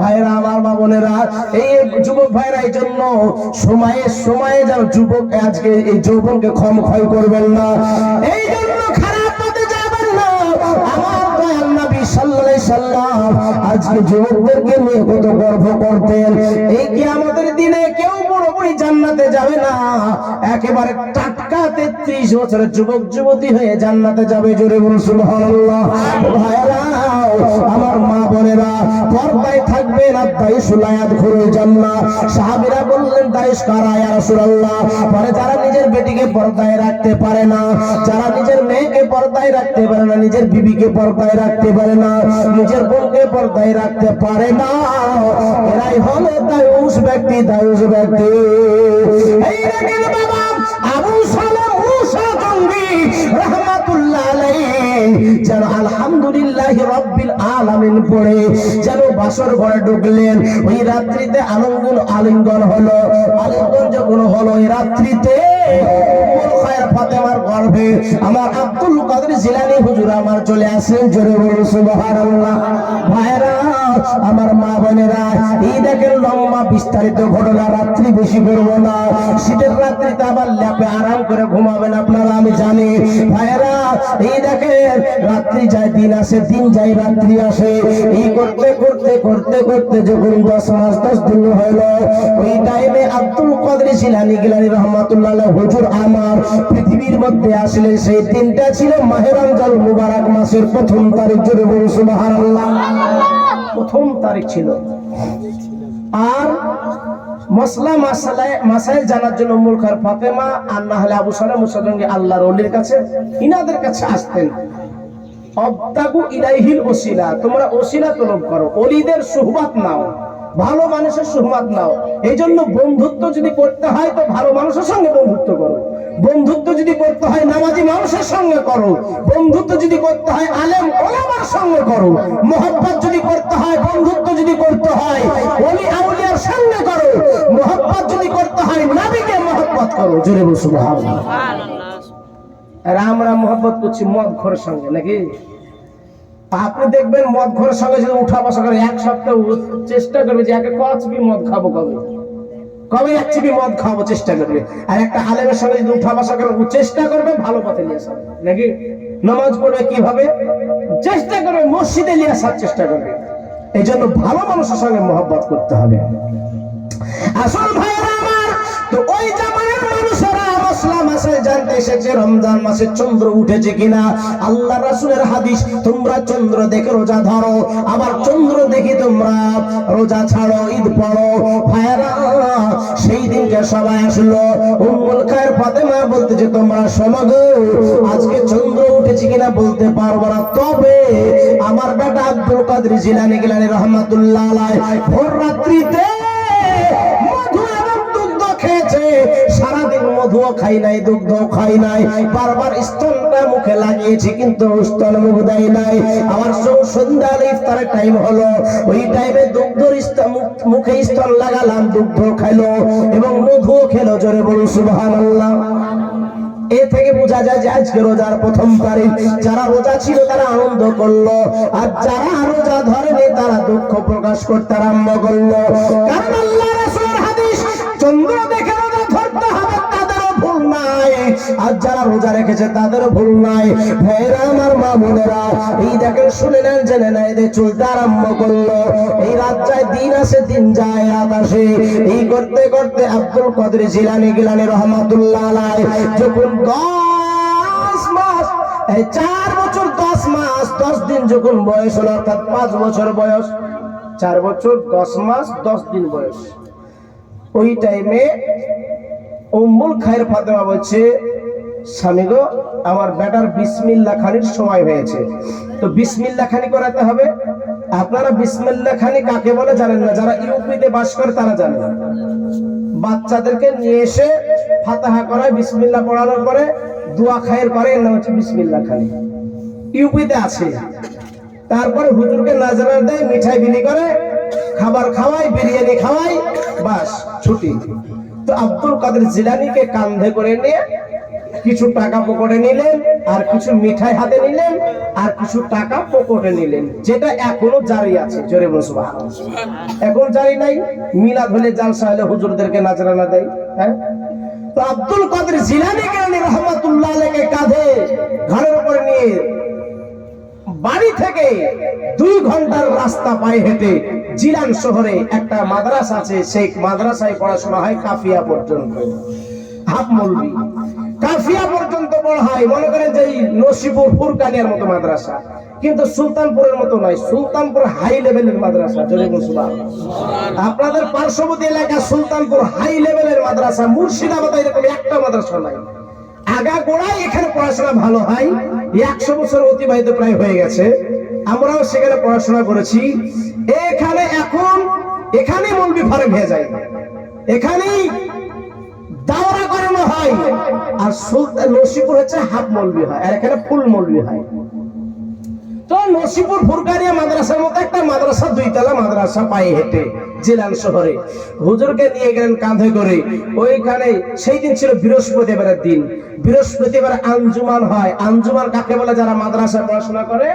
ভাইরা, আমার মা বোনেরা, এই যুবক ভাইরা, এই জন্য সময়ে সময়ে যারা যুবক আজকে এই যৌবনকে ক্ষয় করবেন না, এই জন্য খারাপ পথে যাবেন না। আমার দয়াল নবী সাল্লাল্লাহু আলাইহি সাল্লাম আজকে যুবকদেরকে নিয়ে কত গর্ব করতেন। এই কিয়ামতের দিনে কেউ পুরোপুরি জান্নাতে যাবে না, একেবারে টাটকা 33 বছরের যুবক যুবতী হয়ে জান্নাতে যাবে। জোরে বলুন সুবহানাল্লাহ। ভাইরা, আমার মা বোনেরা, পর্দায় থাকবেন, আদাইসুল ইয়াদখুলুল জান্নাহ। সাহাবীরা বললেন, দাইস কারা ইয়া রাসূলুল্লাহ? পরে যারা নিজের বেটিকে পর্দায় রাখতে পারে না, যারা নিজের মেয়েকে পর্দায় রাখতে পারে না, নিজের বিবিকে পর্দায় রাখতে পারে না, নিজের বোনকে পর্দায় রাখতে পারে না, এরাই হলো দায়ুস ব্যক্তি, দায়ুস ব্যক্তি। এই দেখেন বাবা, আবু সালাম মুসা জঙ্গি রাহমাতুল্লাহ আলাইহি যেন আলহামদুলিল্লাহি রাব্বিল আলামিন পড়ে যেন বাসর ঘরে ঢুকলেন। ওই রাত্রিতে আলিঙ্গন হলো। আলিঙ্গন যখন হলো ওই রাত্রিতে ফাতেমার গর্ভে আমার আব্দুল কাদের জিলানী হুজুর আমার চলে আসেন। জোরে বলুন সুবহানাল্লাহ। ভাইরা, আমার মা বোনেরা, এই দেখেন লম্বা বিস্তারিত ঘটনা, রাত্রি বেশি করবো না। শীতের রাত্রিতে আবার ল্যাপে আরাম করে ঘুমাবেন আপনারা, আমি জানি। ভাইরা, এই দেখেন রাত্রি যায়, দিন আসে, দিন যায়, রাত্রি আসে। এই করতে করতে করতে করতে যখন 10 মাস 10 দিন হলো, ওই টাইমে আব্দুল কাদের জিলানী গিলানী রহমাতুল্লাহ আলাইহি হুজুর আমার পৃথিবীর মধ্যে আসলে সেই দিনটা ছিল মাহে রমজান মুবারক মাসের 1ম তারিখ। জোরে বলুন সুবহানাল্লাহ। 1ম তারিখ ছিল। আর মসলা মাসাইল জানার জন্য উম্মুল খায়ের ফাতেমা আর না হলে আবু সালাম মুসা জঙ্গি আল্লাহর ওলির কাছে, ইনাদের কাছে আসতেন। অবতাগু ইলাইহিল ওসিলা, তোমরা ওসিলা তলব করো, ওলিদের সুহবাত নাও, ভালো মানুষের সুহবাত নাও। এই জন্য বন্ধুত্ব যদি করতে হয় তো ভালো মানুষের সঙ্গে বন্ধুত্ব করো। বন্ধুত্ব যদি করতে হয় নামাজি মানুষের সঙ্গে করো। বন্ধুত্ব যদি করতে হয় আলেম ওলামার সঙ্গে করো। মহব্বত যদি করতে হয়, বন্ধুত্ব যদি করতে হয় ওলি আউলিয়ার সঙ্গে করো। মহব্বত যদি করতে হয় নবীকে মহব্বত করো। জোরে বলুন সুবহানাল্লাহ। আর আমরা মহব্বত করছি মদ ঘরের সঙ্গে নাকি? আপনি দেখবেন মদ ঘরের সঙ্গে যদি উঠা বসা করে 1 সপ্তাহ চেষ্টা করবে যে একে কচবি মদ খাবো, কবে 1 চিবি মদ খাবো চেষ্টা করবে। আর একটা আলেমের সঙ্গে যদি উঠা বসা করে চেষ্টা করবে ভালো পথে নিয়ে আসা নাকি? নামাজ পড়বে কিভাবে চেষ্টা করবে, মসজিদে নিয়ে আসার চেষ্টা করবে। এই জন্য ভালো মানুষের সঙ্গে মহব্বত করতে হবে। আসল ভাইরা আমার, তো ওই জামানার মানুষেরা মসলা মাসে জানতে এসেছে রমজান মাসে চন্দ্র উঠেছে কিনা। আল্লাহ রাসূলের হাদিস, তোমরা চন্দ্র দেখে রোজা ধরো, আবার চন্দ্র দেখে তোমরা রোজা ছাড়ো, ঈদ পড়ো। ভাইরা, সেই দিনকে সবাই আসলো। উম্মুল খায়ের ফাতেমা বলতেছে, তোমরা শোনো গো, আজকে চন্দ্র উঠেছে কিনা বলতে পারবো না, তবে আমার বেটা আব্দুল কাদের জিলানী গিলানী রহমাতুল্লাহ আলাইহি ভোর রাত্রিতে মধু এবং দুগ্ধ খেয়েছে। সারাদিন মধুও খাই নাই, দুগ্ধও খাই নাই, বারবার স্তনটা মুখে লাগিয়েছি কিন্তু স্তন মুখ দেয় নাই। আমার সন্ধ্যার ইফতারের টাইম হলো, ওই টাইমে দুগ্ধর মুখে স্তন লাগালাম, দুগ্ধ খাইলো এবং মধুও খেলো। জোরে বলুন সুবহানাল্লাহ। এ থেকে বোঝা যায় যে আজকে রোজার 1ম তারিখ। যারা রোজা ছিল তারা আনন্দ করলো, আর যারা রোজা ধরেনি তারা দুঃখ প্রকাশ করতে আরম্ভ করলো। কারণ আল্লাহ রাসূলের হাদিস, চন্দ্র দেখে রোজা ধরতে হবে, তাদেরও ভুল নাই, আর যারা রোজা রেখেছে তাদেরও ভুল নাই। ভাইরা আমার, মা বোনেরা, এই দেখেন, শুনে নেন, জেনে নেন, এদের চলতে আরম্ভ করলো। এই রাত যায়, দিন আসে, দিন যায়, রাত আসে। এই করতে করতে আব্দুল কাদের জিলানী গিলানী রহমাতুল্লাহ আলাইহি যখন 10 মাস, 4 বছর 10 মাস 10 দিন যখন বয়স হলো, অর্থাৎ 5 বছর বয়স, 4 বছর 10 মাস 10 দিন বয়স, ওই টাইমে উম্মুল খায়ের ফাতেমা বলছে, স্বামী গো, আমার বেটার বিসমিল্লাহ খানির সময় হয়েছে, তো বিসমিল্লাহ খানি করাতে হবে। আপনারা বিসমিল্লাহ খানি কাকে বলে জানেন না, যারা ইউপিতে বাস করে তারা জানে। বাচ্চাদেরকে নিয়ে এসে ফাতিহা করায়, বিসমিল্লাহ পড়ানোর পরে দোয়া খায়ের করে, এর নাম হচ্ছে বিসমিল্লাহ খানি। ইউপিতে আছে। তারপরে হুজুরকে নাজরানা দেয়, মিঠাই বিলি করে, খাবার খাওয়ায়, বিরিয়ানি খাওয়ায়, বাস ছুটি। তো আব্দুল কাদের জিলানীকে কাঁধে করে নিয়ে কিছু টাকা পকেটে নিলেন, আর কিছু মিঠাই হাতে নিলেন, আর কিছু টাকা পকেটে নিলেন, যেটা এখনো জারি আছে। জোরে বলুন সুবহানাল্লাহ। এখন জারি নাই, মিলাদ হলে জালসা হলে হুজুরদেরকে নাজরানা দেয়। হ্যাঁ, তো আব্দুল কাদের জিলানীকে রাহমাতুল্লাহ আলাইহি কাঁধে ঘাড়ের উপরে নিয়ে বাড়ি থেকে 2 ঘন্টার রাস্তা পায়ে হেঁটে জিলান শহরে একটা মাদ্রাসা আছে, সেই মাদ্রাসায় পড়াশোনা হয় কাফিয়া পর্যন্ত। হাফ মৌলবি কাফিয়া পর্যন্ত পড়া হয়। মনে করেন যে নসিপুর ফুরকানিয়ার মতো মাদ্রাসা, কিন্তু সুলতানপুরের মতো নয়। সুলতানপুর হাই লেভেলের মাদ্রাসা। আপনাদের পার্শ্ববর্তী এলাকা সুলতানপুর হাই লেভেলের মাদ্রাসা। মুর্শিদাবাদে এরকম একটা মাদ্রাসা নাই। আগা গোড়ায় এখানে পড়াশোনা ভালো হয়। 100 বছর অতিবাহিত প্রায় হয়ে গেছে, আমরাও সেখানে পড়াশোনা করেছি। এখানে এখন এখানেই মৌলবি ফারেক হয়ে যায়, এখানেই দাওরা করানো হয়। আর সুলতান নসিপুর হচ্ছে হাফ মৌলবি হয়, আর এখানে ফুল মৌলবি হয়। তো নসিপুর ফুরকানিয়া মাদ্রাসার মতো একটা মাদ্রাসা, 2 তলা মাদ্রাসা পায়ে হেঁটে জিলান শহরে হুজুরকে নিয়ে গেলেন কাঁধে করে। ওইখানে সেই দিন ছিল বৃহস্পতিবারের দিন। বৃহস্পতিবার আঞ্জুমান হয়। আঞ্জুমান কাকে বলে? যারা মাদ্রাসায় পড়াশোনা করে,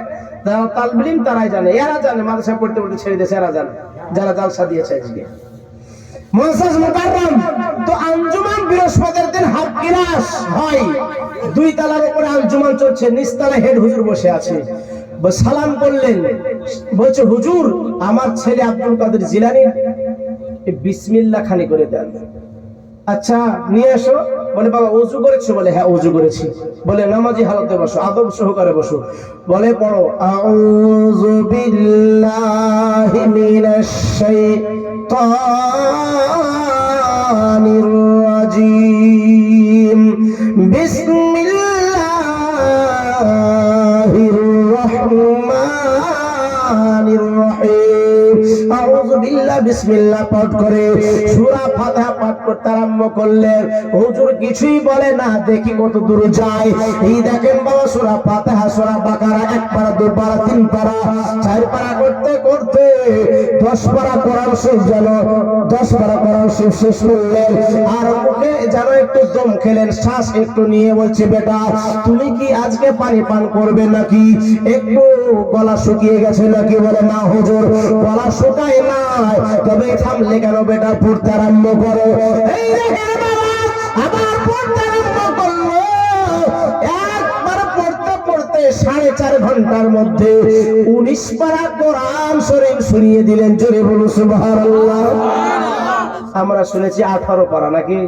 যারা তালিব ইলম তারাই জানে। এরা জানে, মাদ্রাসায় পড়তে পড়তে ছেড়ে দিয়েছে এরা জানে, যারা জালসা দিয়েছে আজকে মুআজ্জাজ মুকাররম। তো আঞ্জুমান বৃহস্পতির দিন হাফ ক্লাস হয়। 2 তলার উপরে আঞ্জুমান চলছে, নিচতলায় হেড হুজুর বসে আছে। সালাম করলেন, বলছে হুজুর আমার ছেলে আব্দুল কাদের জিলানী বিসমিল্লাহ খানি করে দেন। আচ্ছা নিয়ে আসো। বলে বাবা ওযু করেছো? বলে হ্যাঁ ওযু করেছি। বলে নামাজি হালতে বসো, আদব সহকারে বসো। বলে পড়ো আউযু বিল্লাহি মিনাশ শাইতানির রাজিম, বিসমিল্লাহির রহমানির রহিম। আউযু বিল্লাহ বিসমিল্লাহ পাঠ করে সূরা ফাতিহা পাঠ করতে আরম্ভ করলেন। হুজুর কিছুই বলে না, দেখি কত দূর যায়। এই দেখেন বাবা, সূরা ফাতিহা, সূরা বাকারা 1 পারা 2 পারা 3 পারা 4 পারা করতে করতে 10 পারা কোরআন শেষ যেন 10 পারা কোরআন শেষ করলেন। আর মুখে যেন একটু দম খেলেন, শ্বাস একটু নিয়ে বলছে বেটা তুমি কি আজকে পানি পান করবে নাকি? একটু গলা শুকিয়ে গেছে নাকি? বলে না হুজুর গলা শুকায় নাই, তবে থামলে কেন বেটা? পড়তে আরম্ভ করো। এই দেখেন বাবা আবার পড়তে আরম্ভ করলো। একবার পড়তে পড়তে 4.5 ঘন্টার মধ্যে 19 পারা কোরআন শরীফ শুনিয়ে দিলেন। জোরে বলুন সুবহানাল্লাহ। আমরা শুনেছি 18 পারা নাকি,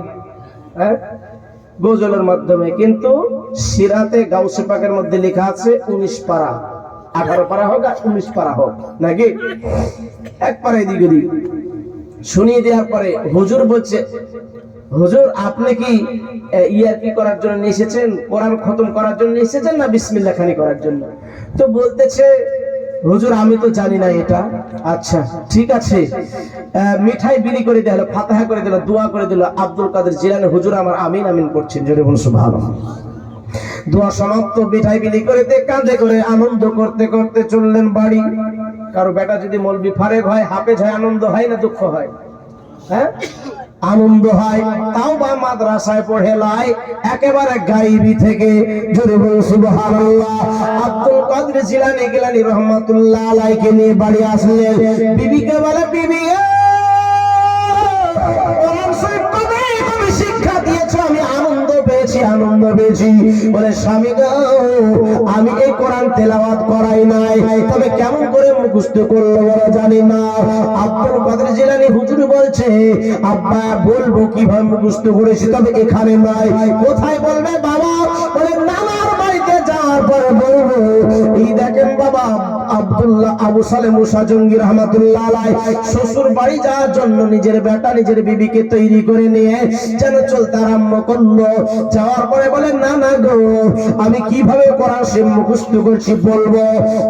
হ্যাঁ, গজলের মাধ্যমে, কিন্তু সিরাতে গাউসে পাকের মধ্যে লেখা আছে 19 পারা। 18 পারা হোক আর 19 পারা হোক নাকি, 1 পারা এদিক ওদিক শুনিয়ে দেওয়ার পরে হুজুর বলছে হুজুর আপনি কি ইয়ারকি করার জন্য এসেছেন, কোরআন খতম করার জন্য এসেছেন, না বিসমিল্লাহ খানি করার জন্য? তো বলতেছে হুজুর আমি তো জানি না এটা। আচ্ছা ঠিক আছে, মিঠাই বিলি করে দিল, ফাতিহা করে দিল, দোয়া করে দিল। আব্দুল কাদের জিলানী হুজুর আমার আমিন আমিন করছেন। জোরে বলুন সুবহানাল্লাহ। দোয়া সমাপ্ত, মিঠাই বিলি করে কাঁধে করে আনন্দ করতে করতে চললেন বাড়ি। কারো বেটা যদি মৌলবি ফারেক হয়, হাফেজ হয়, আনন্দ হয় না দুঃখ হয়? হ্যাঁ আনন্দ হয়। তাও বা মাদ্রাসায় পড়ে লাই একেবারে গাইবি থেকে। জোরে বলুন সুবহানাল্লাহ। আব্দুল কাদের জিলানী গিলানী রহমাতুল্লাহ আলাইহি নিয়ে বাড়ি আসলেন। বিবিকে বলে বিবি কোরআন শরীফ কবে তুমি শিক্ষা দিয়েছো? আমি আনন্দ পেয়েছি, আনন্দ পেয়েছি। বলে স্বামী গো আমি এই কোরআন তেলাওয়াত করাই নাই, তবে কেমন করে মুখস্থ করলো বলে জানি না। আব্দুল কাদের জিলানী হুজুর বলছে আব্বা বলবো কিভাবে মুখস্থ করেছি, তবে এখানে নাই। কোথায় বলবে বাবা? বলে নানার বাড়িতে যাওয়ার পরে বলবো এই দেখেন বাবা আব্দুল্লাহ আবু সালে মুসা জঙ্গি রহমাতুল্লাহ আলাইহি শ্বশুর বাড়ি যাওয়ার জন্য নিজের বেটা নিজের বিবিকে তৈরি করে নিয়ে যেন চলতে আরম্ভ করলো। যাওয়ার পরে বলে না না গো, আমি কিভাবে কোরআন শরীফ মুখস্থ করছি বলবো,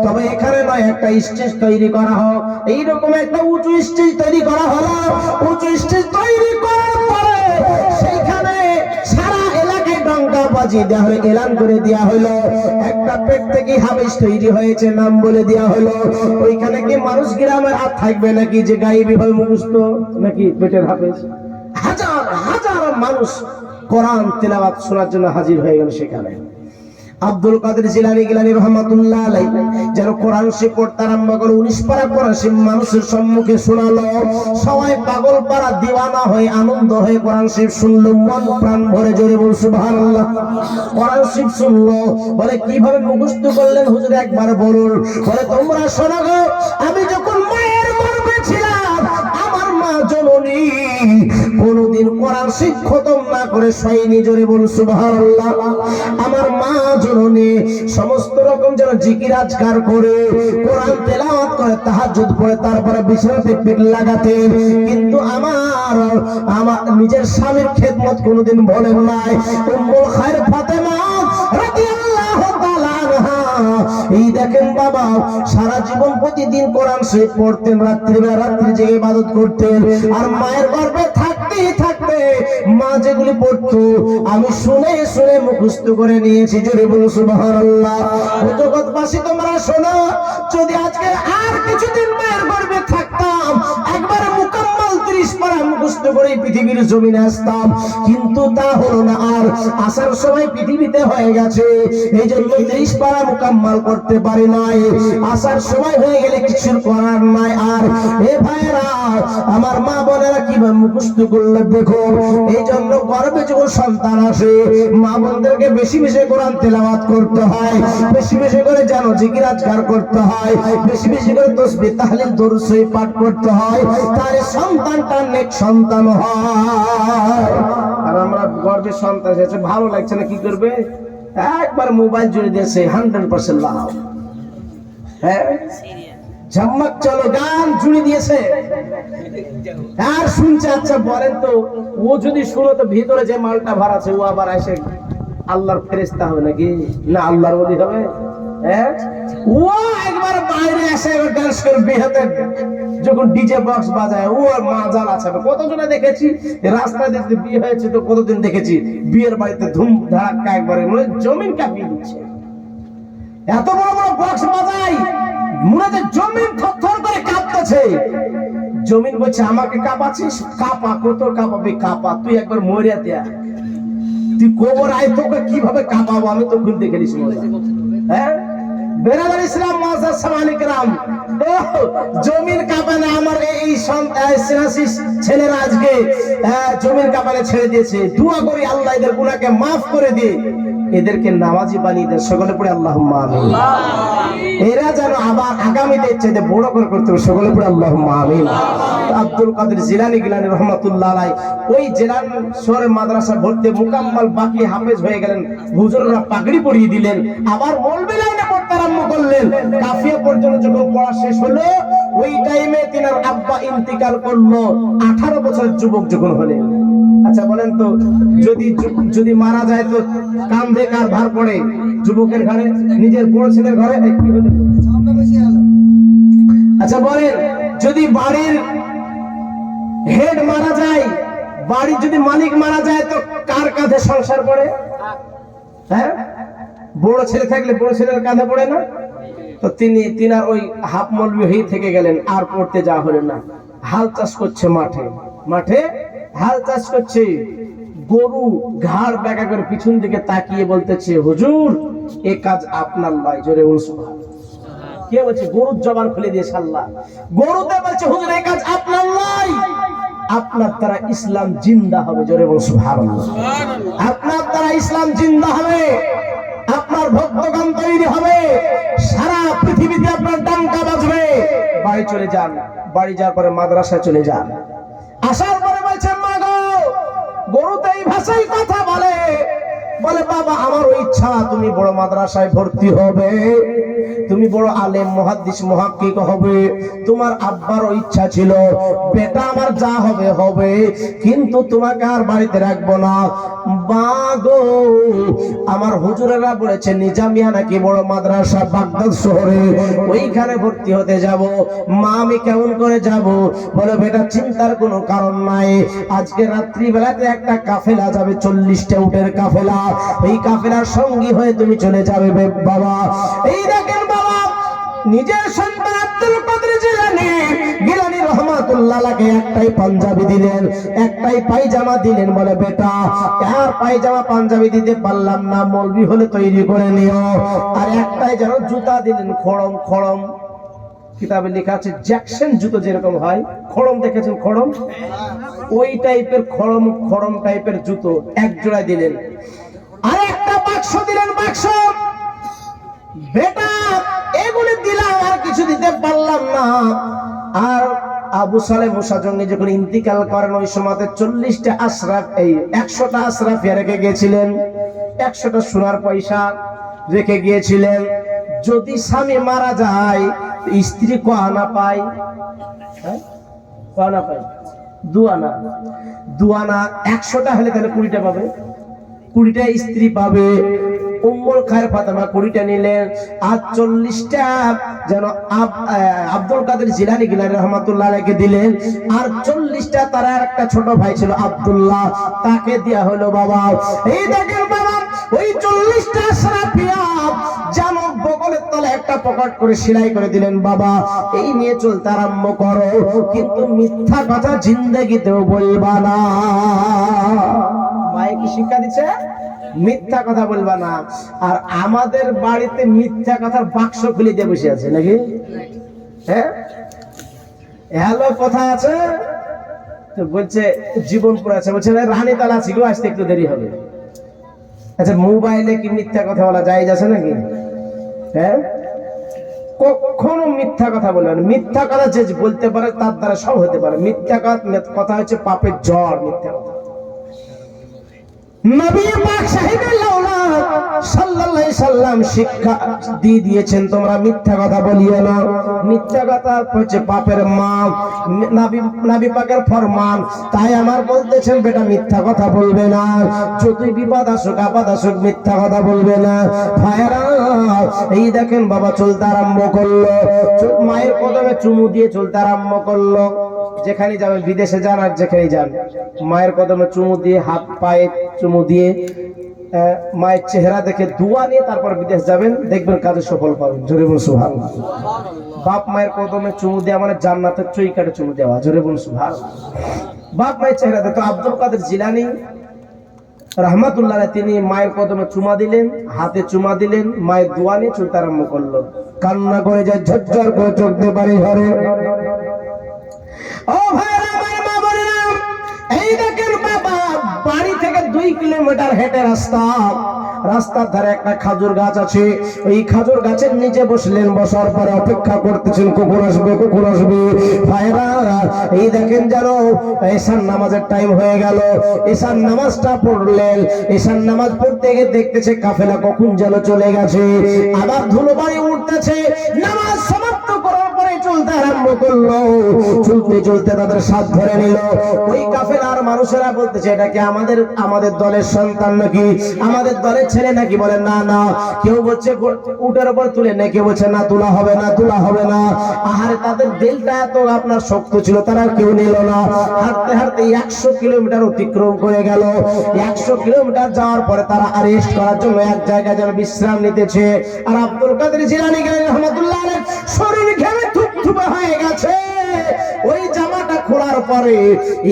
তবে এখানে নয় একটা স্টেজ তৈরি করা হোক। এইরকম একটা উঁচু স্টেজ তৈরি করা হলো। উঁচু স্টেজ তৈরি করার পরে সেইখানে সারা এলাকায় ডঙ্কা বাজিয়ে দেওয়া হলো, এলান করে দেওয়া হলো একটা পেট থেকে হাফেজ তৈরি হয়েছে, নাম বলে দেওয়া হলো। ওইখানে কি মানুষ গ্রামের আর থাকবে নাকি যে গায়েবী ভাবে মুখস্থ নাকি পেটের হাফেজ? হাজার হাজার মানুষ কোরআন তেলাওয়াত শোনার জন্য হাজির হয়ে গেল সেখানে। আব্দুল কাদের জিলানী গিলানী রহমাতুল্লাহ আলাইহি যেন কোরআন শরীফ পড়তে আরম্ভ করে 19 পারা কোরআন শরীফ মানুষের সম্মুখে শোনালো। সবাই পাগল পারা দিওয়ানা হয়ে আনন্দ হয়ে কোরআন শরীফ শুনলো, মন প্রাণ ভরে জোরে বল সুবহানাল্লাহ। কোরআন শরীফ শুনলো, বলে কিভাবে মুখস্থ করলেন হুজুর একবার বলুন। বলে তোমরা শোনো গো, আমি যখন মায়ের গর্ভে ছিলাম আমার মা জননী কোনদিন কোরআন শরীফ খতম না করে শোয়নি, জোরে বল সুবহানাল্লাহ। আমার মা জননী সমস্ত রকম যেন জিকির আজকার করে কোরআন তেলাওয়াত করে তাহাজ্জুদ পড়ে তারপরে বিছানাতে পিঠ লাগাতেন, কিন্তু আমার নিজের স্বামীর খেদমত কোনোদিন বলেন নাই। উম্মুল খায়র ফাতেমা রাদিয়াল্লাহু তাআলা আনহা এই দেখেন বাবা সারা জীবন প্রতিদিন কোরআন শরীফ পড়তেন, রাত্রিবেলা রাত্রি জেগে ইবাদত করতেন। আর মায়ের গর্ভে থাকতে থাকতে মা যেগুলি পড়তো আমি শুনে শুনে মুখস্থ করে নিয়েছি, জোরে বলুন সুবহানাল্লাহ। জগৎবাসী তোমরা শোনো, যদি আজকে আর কিছুদিন মায়ের গর্ভে থাকতাম একবারে মুকাম্মাল 30 পারা মুখস্থ করে পৃথিবীর জমিনে আসতাম, কিন্তু তা হলো না। আর আসার সময় পৃথিবীতে হয়ে গেছে, এই জন্য 30 পারা মুকাম্মাল করতে পারি নাই। আসার সময় হয়ে গেলে কিছুর করার নাই। আর এ ভাইরা আমার মা বোনেরা কিভাবে মুখস্থ করলে দেখো, এই জন্য গর্ভে যখন সন্তান আসে মা বোনদেরকে বেশি বেশি কোরআন তেলাওয়াত করতে হয়, বেশি বেশি করে যেন জিকির আজকার করতে হয়, বেশি বেশি করে তাসবিহ তাহলিল দরুদ শরীফ পাঠ করতে হয়, তার সন্তানটা নেক সন্তান হয়। আর আমরা গর্ভে সন্তান এসেছে ভালো লাগছে না, কি করবে? একবার মোবাইল জুড়ে দিয়েছে 100% লাগাও, হ্যাঁ ঝমক চলো গান জুড়ে দিয়েছে আর শুনছে। আচ্ছা বলেন তো, ও যদি শুনো তো ভিতরে যে মালটা ভরা আছে ও আবার এসে আল্লাহর ফেরেশতা হবে নাকি? না আল্লাহর ওলি হবে? হ্যাঁ, ও একবার বাইরে এসে ডান্স করবে হাতে যখন ডিজে বক্স বাজায়, ও মাজাল আছে। কতজনে দেখেছি রাস্তায় দেখতে বিয়ে হয়েছে তো কতদিন দেখেছি বিয়ের বাড়িতে ধুম ধাক্কা একবারে জমিন কাঁপিয়ে দিচ্ছে, এত বড় বড় বক্স বাজায় মনে হচ্ছে জমিন থরথর করে কাঁপতেছে। জমিন বলছে আমাকে কাঁপাচ্ছিস, কাঁপা, কত কাঁপাবি কাঁপা, তুই একবার মরিয়া দেয়া, তুই কবর আয় তোকে কিভাবে কাঁপাবো আমি তো খুন দেখে নিছি। হ্যাঁ বেরাদার ইসলাম মুআজ্জাজ সামানিক রাম, জমিন কাঁপানে আমার এই সিনাসিস ছেলেরা আজকে জমিন কাঁপানে ছেড়ে দিয়েছে। দোয়া করি আল্লাহ এদের গুনাহকে মাফ করে দিয়ে এদেরকে নামাজি বানিয়ে দেন, সকলে পড়ে আল্লাহুম্মা আমিন। এরা যেন আবার আগামীতে চাইতে বড় করে করতে হবে, সকলে পড়ে আল্লাহুম্মা আমিন। আব্দুল কাদের জিলানী গিলানী রহমাতুল্লাহ আলাইহি ওই জেলান শহরের মাদ্রাসা ভর্তি মুকাম্মাল বাকি হাফেজ হয়ে গেলেন, হুজুররা পাগড়ি পরিয়ে দিলেন, আবার মৌলবি লাইনে পড়তে আরম্ভ করলেন। কাফিয়া পর্যন্ত যখন পড়া শেষ হলো ওই টাইমে তিনার আব্বা ইন্তিকাল করলো 18 বছরের যুবক যখন হলেন। আচ্ছা বলেন তো, যদি মারা যায় তো কাঁধে কার ভার পড়ে? যুবকের ঘরে, নিজের বড় ছেলের ঘরে। আচ্ছা বলেন, যদি বাড়ির হেড মারা যায়, বাড়ির যদি মালিক মারা যায় তো কার কাঁধে সংসার পড়ে? হ্যাঁ, বড় ছেলে থাকলে বড় ছেলের কাঁধে পড়ে না? তো তিনার ওই হাফ মৌলবি হয়ে থেকে গেলেন, আর পড়তে যাওয়া হলো না। হাল চাষ করছে মাঠে, মাঠে হাল চাষ করছে, গরু ঘাড় বেঁকা করে পিছন দিকে তাকিয়ে বলতেছে হুজুর এ কাজ আপনার নয়, জোরে বলুন। কে বলছে? গরুর জবান খুলে দিয়ে আল্লাহ গরুতে বলছে হুজুর এ কাজ আপনার নয়, আপনার দ্বারা ইসলাম জিন্দা হবে, জোরে বলুন সুবহানাল্লাহ। আপনার দ্বারা ইসলাম জিন্দা হবে, আপনার ভক্তগণ তৈরি হবে, সারা পৃথিবীতে আপনার ডাঙ্কা বাজবে। বাড়ি চলে যান, বাড়ি যাওয়ার পরে মাদ্রাসায় চলে যান। আসার পরে বলছে মা গো, গরুতে এই ভাষায় কথা বলে, বলে বাবা আমারও ইচ্ছা তুমি বড় মাদ্রাসায় ভর্তি হবে, তুমি বড় আলেম, মুহাদ্দিস, মুহাক্কিক হবে। তোমার আব্বারও ইচ্ছা ছিল বেটা আমার যা হবে হবে, কিন্তু তোমাকে আর বাড়িতে রাখবো না। বাগো, আমার হুজুরেরা বলেছে নিজামিয়া নাকি বড় মাদ্রাসা বাগদাদ শহরে, ওইখানে ভর্তি হতে যাব। মা আমি কেমন করে যাব? বলে বেটা চিন্তার কোনো কারণ নাই, আজকে রাত্রি বেলাতে একটা কাফেলা যাবে, 40টা উটের কাফেলা, এই কাফেলার সঙ্গী হয়ে তুমি চলে যাবে বাবা। এই দেখেন বাবা, নিজের সন্তান আব্দুল কাদের জিলানী রহমাতুল্লাহ আলাইহি একটাই পাঞ্জাবি দিলেন, একটাই পায়জামা দিলেন। বলে বেটা আর পায়জামা পাঞ্জাবি দিতে পারলাম না, মৌলবি হলে তৈরি করে নিও। আর একটাই যেন জুতা দিলেন, খড়ম। খড়ম কিতাবে লেখা আছে জ্যাকসন জুতো যেরকম হয়, খড়ম দেখেছেন খড়ম, ওই টাইপের খড়ম, খড়ম টাইপের জুতো এক জোড়া দিলেন। আর একটা বাক্স দিলেন, বাক্স। বেটা এগুলি দিলাম, আর কিছু দিতে পারলাম না। আর আবু সালেহ মুসা জঙ্গি যখন ইন্তিকাল করেন, ওই সময়তে 40টা আশরাফ, এই 100টা আশরাফ রেখে গিয়েছিলেন, 100টা সোনার পয়সা রেখে গিয়েছিলেন। যদি স্বামী মারা যায় স্ত্রী ক আনা পায়? ক আনা পায়? 2 আনা। 2 আনা 100টা হলে তাহলে 20টা পাবে, 20টা স্ত্রী পাবে। উম্মুল খায়ের ফাতেমা 20টা নিলেন, আর 40টা যেন আব্দুল কাদের জিলানী রহমাতুল্লাহ আলাইহি দিলেন। আর 40টা তার একটা ছোট ভাই ছিল আব্দুল্লাহ, তাকে দেয়া হলো বাবা। এই দেখেন বাবা, ওই 40টা আশরাফিয়া যেন বগলের তলে একটা পকেট করে সেলাই করে দিলেন বাবা। এই নিয়ে চলতে আরম্ভ করো, কিন্তু মিথ্যা কথা জিন্দেগিতেও বলবা না। মায়ে কি শিক্ষা দিচ্ছে? মিথ্যা কথা বলবা না। আর আমাদের বাড়িতে মিথ্যা কথার বাক্স খুলে দিয়ে বসে আছে নাকি? হ্যাঁ, হ্যালো কথা আছে তো বলছে জীবনপুর আছে, বলছে রানীতালা আছে, আসতে একটু দেরি হবে। আচ্ছা, মোবাইলে কি মিথ্যা কথা বলা যায় আছে নাকি? হ্যাঁ, কখনো মিথ্যা কথা বলবেন। মিথ্যা কথা যে বলতে পারে তার দ্বারা সব হতে পারে। মিথ্যা কথা হচ্ছে পাপের জ্বর। মিথ্যা কথা নবী পাক সাহেবুল্লাহ সাল্লাল্লাহু আলাইহি সাল্লাম শিক্ষা দিয়ে দিয়েছেন, তোমরা মিথ্যা কথা বলিও না। মিথ্যা কথা হচ্ছে পাপের মা, নবী পাকের ফরমান। তাই আমার বলতেছেন বেটা মিথ্যা কথা বলবে না, যতই বিপদ আসুক আপদ আসুক মিথ্যা কথা বলবে না। ভাইরা এই দেখেন বাবা চলতে আরম্ভ করলো, মায়ের কদমে চুমু দিয়ে চলতে আরম্ভ করলো। যেখানে যাবেন, বিদেশে যান আর যেখানে যান, মায়ের কদমে চুমু দিয়ে, হাত পায়ে চুমু দিয়ে, মায়ের চেহারা দেখে দোয়া নিয়ে তারপর বিদেশ যাবেন, দেখবেন কাজে সফল পাবেন। জোরে বলুন সুবহানাল্লাহ। বাপ মায়ের কদমে চুমু দেওয়া মানে জান্নাতের চৌকাঠে চুমু দেওয়া। জোরে বলুন সুবহানাল্লাহ। বাপ মায়ের চেহারা দেখে আব্দুল কাদের জিলানী রহমাতুল্লাহ আলাইহি তিনি মায়ের কদমে চুমা দিলেন, হাতে চুমা দিলেন, মায়ের দোয়া নিয়ে চলতে আরম্ভ করলো। কান্না করে যায়, ঝরঝর করে চোখ দিয়ে বাড়ি ঘরে। ও ভাইরা, আমার মা বোনেরা, এই দেখেন বাবা বাড়ি থেকে 2 কিলোমিটার হেঁটে রাস্তা, রাস্তার ধারে একটা খেজুর গাছ আছে। ওই খেজুর গাছের নিচে বসলেন, বসার পরে অপেক্ষা করতেছেন কখন আসবে, কখন আসবে। ভাইরা এই দেখেন যেন এশার নামাজের টাইম হয়ে গেল। এশার নামাজটা পড়লেন, এশার নামাজ পড়তে গিয়ে দেখতেছে কাফেলা কখন যেন চলে গেছে। আবার ধুলোবাড়ি উঠতেছে। নামাজ সমাপ্ত করার পরে চলতে আরম্ভ করলো। চলতে চলতে তাদের সাথ ধরে নিল। ওই কাফেলার মানুষেরা বলতেছে এটা কি আমাদের দলের সন্তান নাকি, আমাদের দলের ছেলে নাকি? বলে না না। কেউ বলছে উটের উপর তুলে নেই, কেউ বলছে না তোলা হবে না, তোলা হবে না। আহারে তাদের দিলটা এত আপনার শক্ত ছিল, তারা কেউ নিল না। হাঁটতে হাঁটতে 100 কিলোমিটার অতিক্রম করে গেল। 100 কিলোমিটার যাওয়ার পরে তারা আরেস্ট করার জন্য এক জায়গায় যেন বিশ্রাম নিতেছে। আর আব্দুল কাদের জিলানী রহমাতুল্লাহ আলাইহি শরীর ঘেমে থুপথুপে হয়ে গেছে। ওই জামাটা খোলার পরে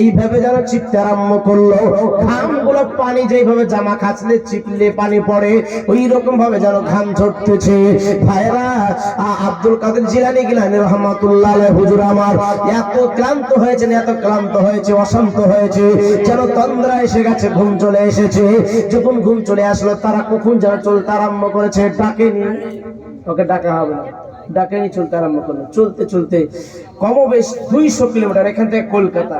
এইভাবে যেন চিপতে আরম্ভ করলো। ঘামগুলো পানি যেভাবে জামা কাচলে চিপলে পানি পড়ে, ওই রকম ভাবে যেন ঘাম ঝরতেছে। ভাইরা আব্দুল কাদের জিলানী রহমাতুল্লাহ আলাইহি হুজুর আমার এত ক্লান্ত হয়েছেন, এত ক্লান্ত হয়েছে, অশান্ত হয়েছে, যেন তন্দ্রা এসে গেছে, ঘুম চলে এসেছে। যখন ঘুম চলে আসলো, তারা কখন যেন চলতে আরম্ভ করেছে। ডাকেনি, ওকে ডাকা হবে না, ডাকেনি, চলতে আরম্ভ করলো। চলতে চলতে কমবেশ 200 কিলোমিটার, এখান থেকে কলকাতা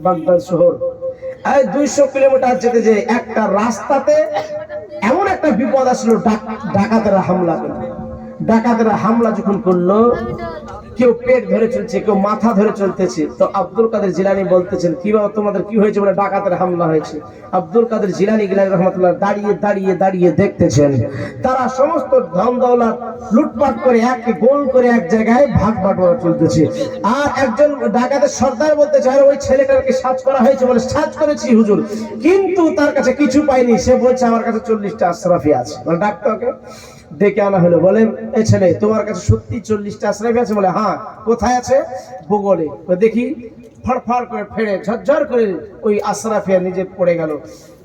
বাগদাদ শহর, 200 কিলোমিটার যেতে যে একটা রাস্তাতে এমন একটা বিপদ আসলো, ডাকাতেরা হামলা করলো। ডাকাতেরা হামলা যখন করলো, কেউ পেট ধরে চলছে, কেউ মাথা ধরে চলতেছে, তো আব্দুল কাদের জিলানী বলতেছেন, কি বাবা তোমাদের কি হয়েছে? বলে ডাকাতের হামলা হয়েছে। আব্দুল কাদের জিলানী রহমাতুল্লাহ দাঁড়িয়ে দাঁড়িয়ে দাঁড়িয়ে দেখতেছেন তারা সমস্ত ধন দৌলত লুটপাট করে এক গোল করে এক জায়গায় ভাগ বাটোয়ারা চলতেছে। আর একজন ডাকাতের সর্দার বলতে চায়, ওই ছেলেটাকে সাজ করা হয়েছে। বলে সাজ করেছি হুজুর, কিন্তু তার কাছে কিছু পাইনি। সে বলছে আমার কাছে 40টা আশরাফি আছে। মানে ডাক্তারকে ডেকে আনা হলো। বলেন এই ছেলে তোমার কাছে সত্যি 40টা আশরাফি আছে? বলে হ্যাঁ। কোথায় আছে? বগলে। দেখি। ফড়ফড় করে ফেড়ে ঝরঝর করে ওই আশরাফিয়া নিজে পড়ে গেল।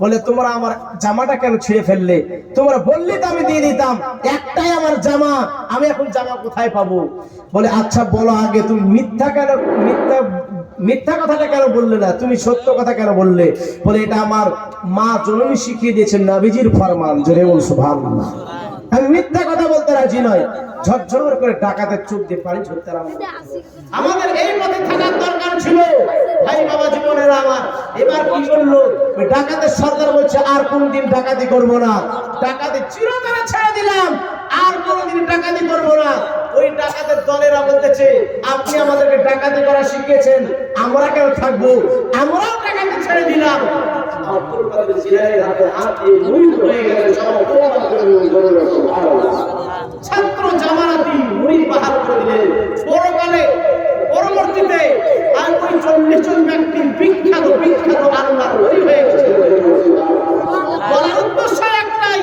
বলে তোমরা আমার জামাটা কেন ছিঁড়ে ফেললে? তোমরা বললে তো আমি দিয়ে দিতাম, একটাই আমার জামা, আমি এখন জামা কোথায় পাবো? বলে আচ্ছা বলো আগে তুমি মিথ্যা কথাটা কেন বললে না, তুমি সত্য কথা কেন বললে? বলে এটা আমার মা জননী শিখিয়ে দিয়েছেন, নবীজির ফরমান। জোরে বল সুবহানাল্লাহ। আমি মিথ্যা কথা বলতে রাজি নয়। ঝরঝর করে ডাকাতের চোখ দিয়ে পানি ঝরতে আমাদের এই পথে থাকার দরকার ছিল ভাই বাবা জীবনের আমার। এবার কি করলো? ওই ডাকাতের সর্দার বলছে আর কোনদিন ডাকাতি করব না, ডাকাতি চিরতরে ছেড়ে দিলাম, আর কোনদিন ডাকাতি করব না। ওই ডাকাতের দলেরা বলতেছে আপনি আমাদেরকে ডাকাতি করা শিখিয়েছেন, আমরা কেন থাকবো, আমরাও ডাকাতি ছেড়ে দিলাম। আব্দুল কাদের জিলানীর হাতে হাত দিয়ে মুড়ি হয়ে গেছে। ছাত্র জামানাতি মুড়ি বাহার করে দিলেন। পরবর্তীতে আর ওই 40 জন ব্যক্তি বিখ্যাত আল্লাহর ওলি হয়ে গেছে। বলার উদ্দেশ্য একটাই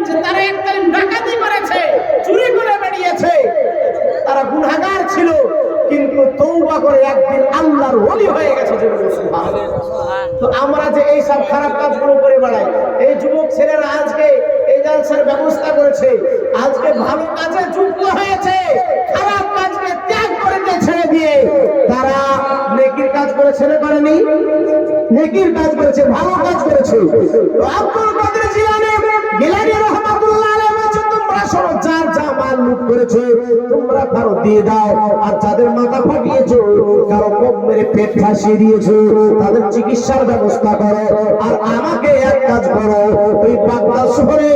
যে তারা একদিন ডাকাতি করেছে, চুরি করে বেরিয়েছে, তারা গুনাহগার ছিল, কিন্তু তওবা করে একদিন আল্লাহর ওলি হয়ে গেছে। তো আমরা যে এই সব খারাপ কাজগুলো করে বেড়াই, এই যুবক ছেলেরা আজকে এই জালসার ব্যবস্থা করেছে, আজকে ভালো কাজে যুক্ত হয়েছে, খারাপ কাজকে ত্যাগ করে ছেড়ে দিয়ে তারা নেকির কাজ করেছে না করেনি? নেকির কাজ করেছে, ভালো কাজ করেছে। তো আব্দুল কাদের জিলানী রাহমাতুল্লাহ আলাইহি বলেছেন তোমরা শোনো, যার যা মাল লুট করেছো তোমরা ফেরত দিয়ে দাও, আর যাদের মাথা ফাটিয়েছো, কারো কোপ মেরে পেট ফাঁসিয়ে দিয়েছো, তাদের চিকিৎসার ব্যবস্থা করো। আর আমাকে এক কাজ করো, ওই বাগদা শহরে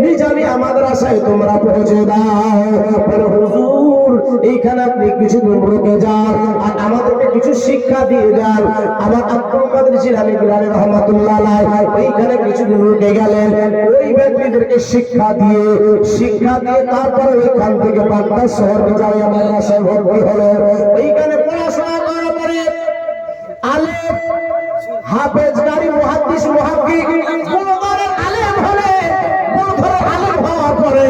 নিজামিয়া মাদ্রাসায় তোমরা পৌঁছে দাও। বলে হুজুর এইখানে আপনি কিছুদিন রুকে যান আর আমাদেরকে কিছু শিক্ষা দিয়ে যান। আমার আব্দুল কাদের জিলানী রাহমাতুল্লাহ আলাইহি ওইখানে কিছুদিন রুকে গেলেন। ওই ব্যক্তিদেরকে শিক্ষা দিয়ে তারপরে ওইখান থেকে বাগদা শহর নিজামিয়া মাদ্রাসায় ভর্তি হলো। ওইখানে পড়াশোনা করার পরে আলেম, হাফেজ, কারি, মুহাদ্দিস, মুহাক্কিক, বড় আলেম হলে, বড় আলেম হওয়ার পরে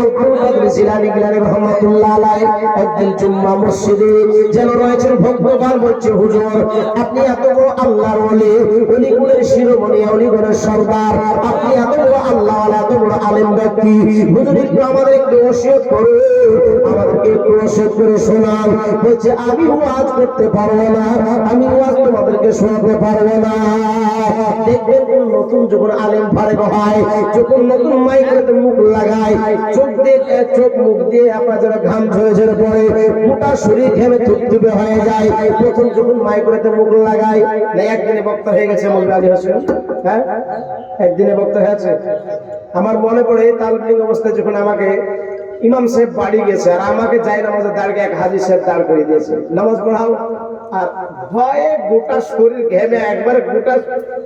আব্দুল কাদের জিলানী রাহমাতুল্লাহ আলাইহি একদিন জুম্মা মসজিদে যেন রয়েছেন ভক্তগণ, বলছে হুজুর আপনি এত বড় আল্লাহর ওলি, ওলিগুলোর শিরোমণি, ওলিগুলোর সর্দার, আপনি এত বড় আল্লাহ ওয়ালা, এত বড় আলেম ব্যক্তি, হুজুর একটু আমাদের একটু ওসিয়ত করুন, আমাদেরকে একটু ওসিয়ত করে শোনান। বলছে আমি ওয়াজ করতে পারবো না, আমি ওয়াজ তোমাদেরকে শোনাতে পারবো না। দেখবেন নতুন যখন আলেম ফারেক হয়, যখন নতুন মাইকেতে মুখ লাগায়, চোখ মুখ দিয়ে আপনার যারা ঘাম ঝরে ঝরে পড়ে, গোটা শরীর ঘেমে থুপথুপে হয়ে যায়। প্রথম যখন মাইকেতে মুখ লাগায়, না একদিনে বক্তা হয়ে গেছে মৌলভী আলী হোসেন, হ্যাঁ একদিনে বক্তা হয়েছে। আমার মনে পড়ে তালবিং অবস্থায় যখন আমাকে ইমাম সাহেব বাড়ি গেছে, আর আমাকে যাই নামাজে দাঁড়িয়ে এক হাজী সাহেব দাঁড় করে দিয়েছে, নামাজ পড়াও, আর ভয়ে গোটা শরীর ঘেমে একবারে গোটা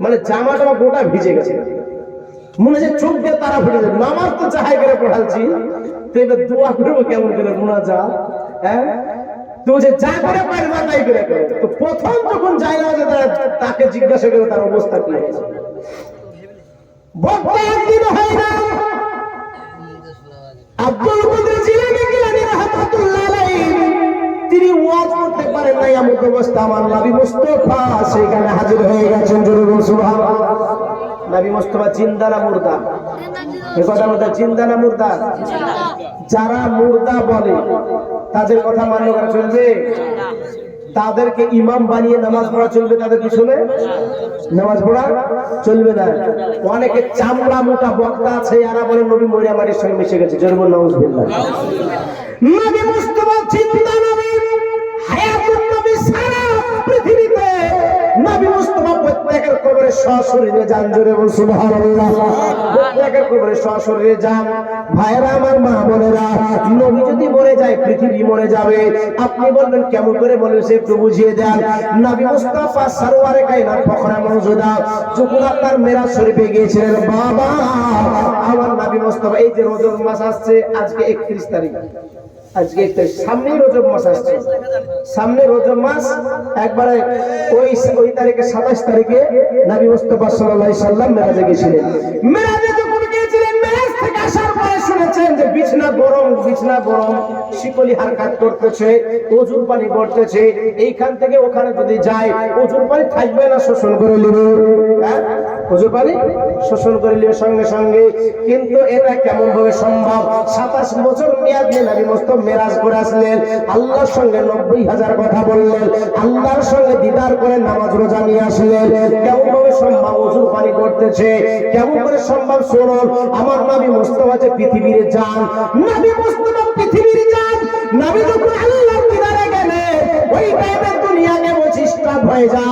মানে জামাটা গোটা ভিজে গেছে, মনে হচ্ছে চোখ দিয়ে তারা ফুটে যাবে। নামাজ তো চাহাই করে পড়াচ্ছি, তো এবার দোয়া করবো কেমন করে, মুনাজাত, হ্যাঁ তো যে যা করে পারবা তাই করে। তো প্রথম যখন যাই নামাজে তাকে জিজ্ঞাসা করে তার অবস্থা কি হয়েছে, বক্তা একদিন হয় না। আব্দুল কাদের জিলানী রাহমাতুল্লাহ আলাইহি তিনি ওয়াজ করতে পারেন না, এমন অবস্থা আমার নবী মুস্তাফা সেখানে হাজির হয়ে গেছেন। জোরে বলুন সুবহানাল্লাহ। নবী মুস্তাফা জিন্দা না মুর্দা? এই কথা বলতে জিন্দা না মুর্দা? যারা মুর্দা বলে তাদের কথা মান্য করা চলবে? তাদেরকে ইমাম বানিয়ে নামাজ পড়া চলবে? তাদের পিছনে নামাজ পড়া চলবে না। অনেকে চামড়া মোটা বক্তা আছে, এরা বলে নবী মরিয়া মাটির সঙ্গে মিশে গেছে। জোরে বলুন নাউজুবিল্লাহ। নবী মুস্তাফা জিন্দা নবী, হায়াতুন নবী সারা পৃথিবীতে নবী মুস্তাফা প্রত্যেকের কবরে কবরে সশরীরে যান, জোরে বল সুবহানাল্লাহ। প্রত্যেকের কবরে সশরীরে যান। ভাইরা আমার, মা বোনেরা, নবী যদি মরে যায় পৃথিবী মরে যাবে। আপনি বলবেন কেমন করে বলবেন, সে একটু বুঝিয়ে দেন। নবী মুস্তাফা সরওয়ারে কায়নাত ফখরে মওজুদা যখন আপনার মেরাজ শরীফে গিয়েছিলেন, বাবা আমার নবী মুস্তাফা, এই যে রজব মাস আসছে, আজকে 31 তারিখ, আজকে 31, সামনে রজব মাস আসছে, সামনে রজব মাস, একবারে ওই তারিখে 27 তারিখে নবী মুস্তাফা সাল্লাল্লাহু আলাইহি সাল্লাম মেরাজে গিয়েছিলেন। মেরাজে যখন গিয়েছিলেন, মেরাজ থেকে আসার পরে শুনেছেন যে বিছনা গরম, বিছনা গরম, শিকলি হারকাত করতেছে, ওজুর পানি পড়তেছে। এইখান থেকে ওখানে যদি যায়, ওজুর পানি থাকবে না, শোষণ করে নেবে, ওজুর পানি শোষণ করে নেবে সঙ্গে সঙ্গে। কিন্তু এটা কেমন ভাবে সম্ভব? 27 বছর মেয়াদ নিয়ে নবী মুস্তাফা মেরাজ করে আসলেন, আল্লাহর সঙ্গে 90,000 কথা বললেন, আল্লাহর সঙ্গে দিদার করে নামাজ রোজা নিয়ে আসলেন। কেমন ভাবে সম্ভব? ওজুর পানি পড়তেছে, কেমন করে সম্ভব? শুনুন, আমার নবী মুস্তাফা যে পৃথিবীর জান, নবী মুস্তাফা পৃথিবীর জান। নবী যখন আল্লাহর দিদারে গেলেন, ওই টাইমে দুনিয়াকে স্টপ হয়ে যা,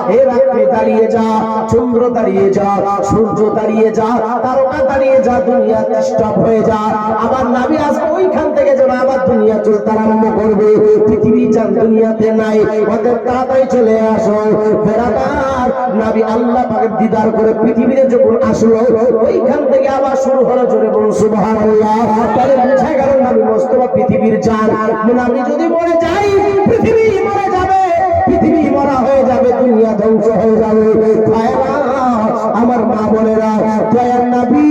হে রাত্রি দাঁড়িয়ে যা, চন্দ্র দাঁড়িয়ে যা, সূর্য দাঁড়িয়ে যা, তারকা দাঁড়িয়ে যা, দুনিয়া স্টপ হয়ে যা। আবার নবী আসবে ওইখান থেকে যেন আবার দুনিয়া চলতে আরম্ভ করবে। পৃথিবী চাঁদ দুনিয়াতে নাই, ওদের তাড়াতাড়ি চলে আসো। বেরাদার, নবী আল্লাহ পাকের দিদার করে পৃথিবীতে যখন আসলো, ওইখান থেকে আবার শুরু হলো, জোরে বলুন সুবহানাল্লাহ। তাহলে বুঝা গেল নবী মুস্তাফা পৃথিবীর জান। নবী যদি মরে যায়, পৃথিবী মরে যাবে, পৃথিবী মরা হয়ে যাবে, দুনিয়া ধ্বংস হয়ে যাবে। ভাইরা আমার, মা বোনেরা, দয়ার নবী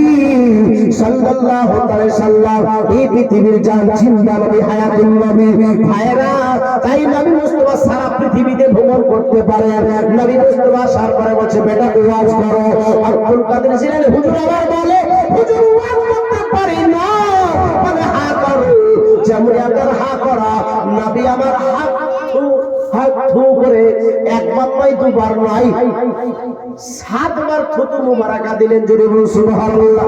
সাল্লাল্লাহু আলাইহি সাল্লাম এই পৃথিবীর জান, জিন্দা নবী, হায়াতুন নবী। ভাইরা, তাই নবী মুস্তাফা সারা পৃথিবীতে ভ্রমণ করতে পারে। নবী মুস্তাফা সার করে বলছে, বেটা ওয়াজ করো। আব্দুল কাদের জিলানী হুজুর আবার বলে, হুজুর ওয়াজ করতে পারি না, মানে হা করো। যেমন আপনার হা করা, নবী আমার হাত থু করে একবার নয়, দুবার নয়, 7 বার থুতু মুবারাকা দিলেন, জোরে বলুন সুবহানাল্লাহ।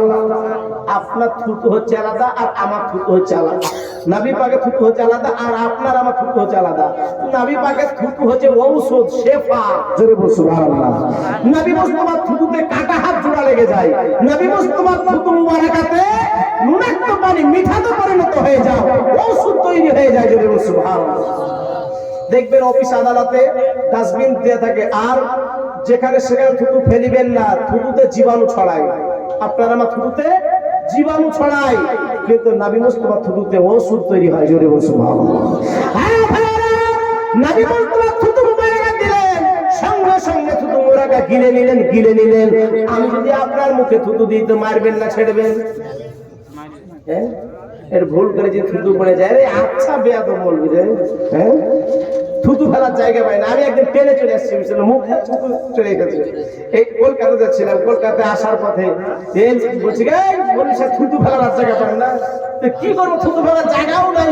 আপনার থুতু হচ্ছে আলাদা, আর আমার থুতু হচ্ছে আলাদা। নবী পাকের থুতু হচ্ছে আলাদা, আর আপনার আমার থুতু হচ্ছে আলাদা। নবী পাকের থুতু হচ্ছে ঔষধ, শেফা, জোরে বলুন সুবহানাল্লাহ। নবী মুস্তাফার থুতুতে কাটা হাত জোড়া লেগে যায়। নবী মুস্তাফার থুতু মুবারাকাতে নুনাক্ত পানি মিঠাতে পরিণত হয়ে যায়, ঔষধ তৈরি হয়ে যায়, জোরে বলুন সুবহানাল্লাহ। দেখবেন অফিস আদালতে ডাস্টবিন দেয়া থাকে, আর যেখানে সেখানে থুতু ফেলিবেন না, থুতুতে জীবাণু ছড়ায়। আপনার আমার থুতুতে জীবাণু ছড়ায়, কিন্তু নবী মুস্তাফা থুতুতে ওষুধ তৈরি হয়, জোরে বলুন সুবহানাল্লাহ। হ্যাঁ ভাইরা, নবী মুস্তাফা থুতু মুবারাকা দিলেন, সঙ্গে সঙ্গে থুতু মুবারাকা গিলে নিলেন, গিলে নিলেন। আমি যদি আপনার মুখে থুতু দিই তো মারবেন না ছেড়বেন? হ্যাঁ, এর ভুল করে যে থুতু পড়ে যায়, রে আচ্ছা বেয়াদব বলবি রে, হ্যাঁ, থুতু ফেলার জায়গা পাই না। আমি একদিন ট্রেনে চলে আসছি, মুখে থুতু চলে গেছে। এই কলকাতা যাচ্ছিলাম, কলকাতায় আসার পথে বলছি, থুতু ফেলার জায়গা পাই না, কি করবো, থুতু ফেলার জায়গাও নাই,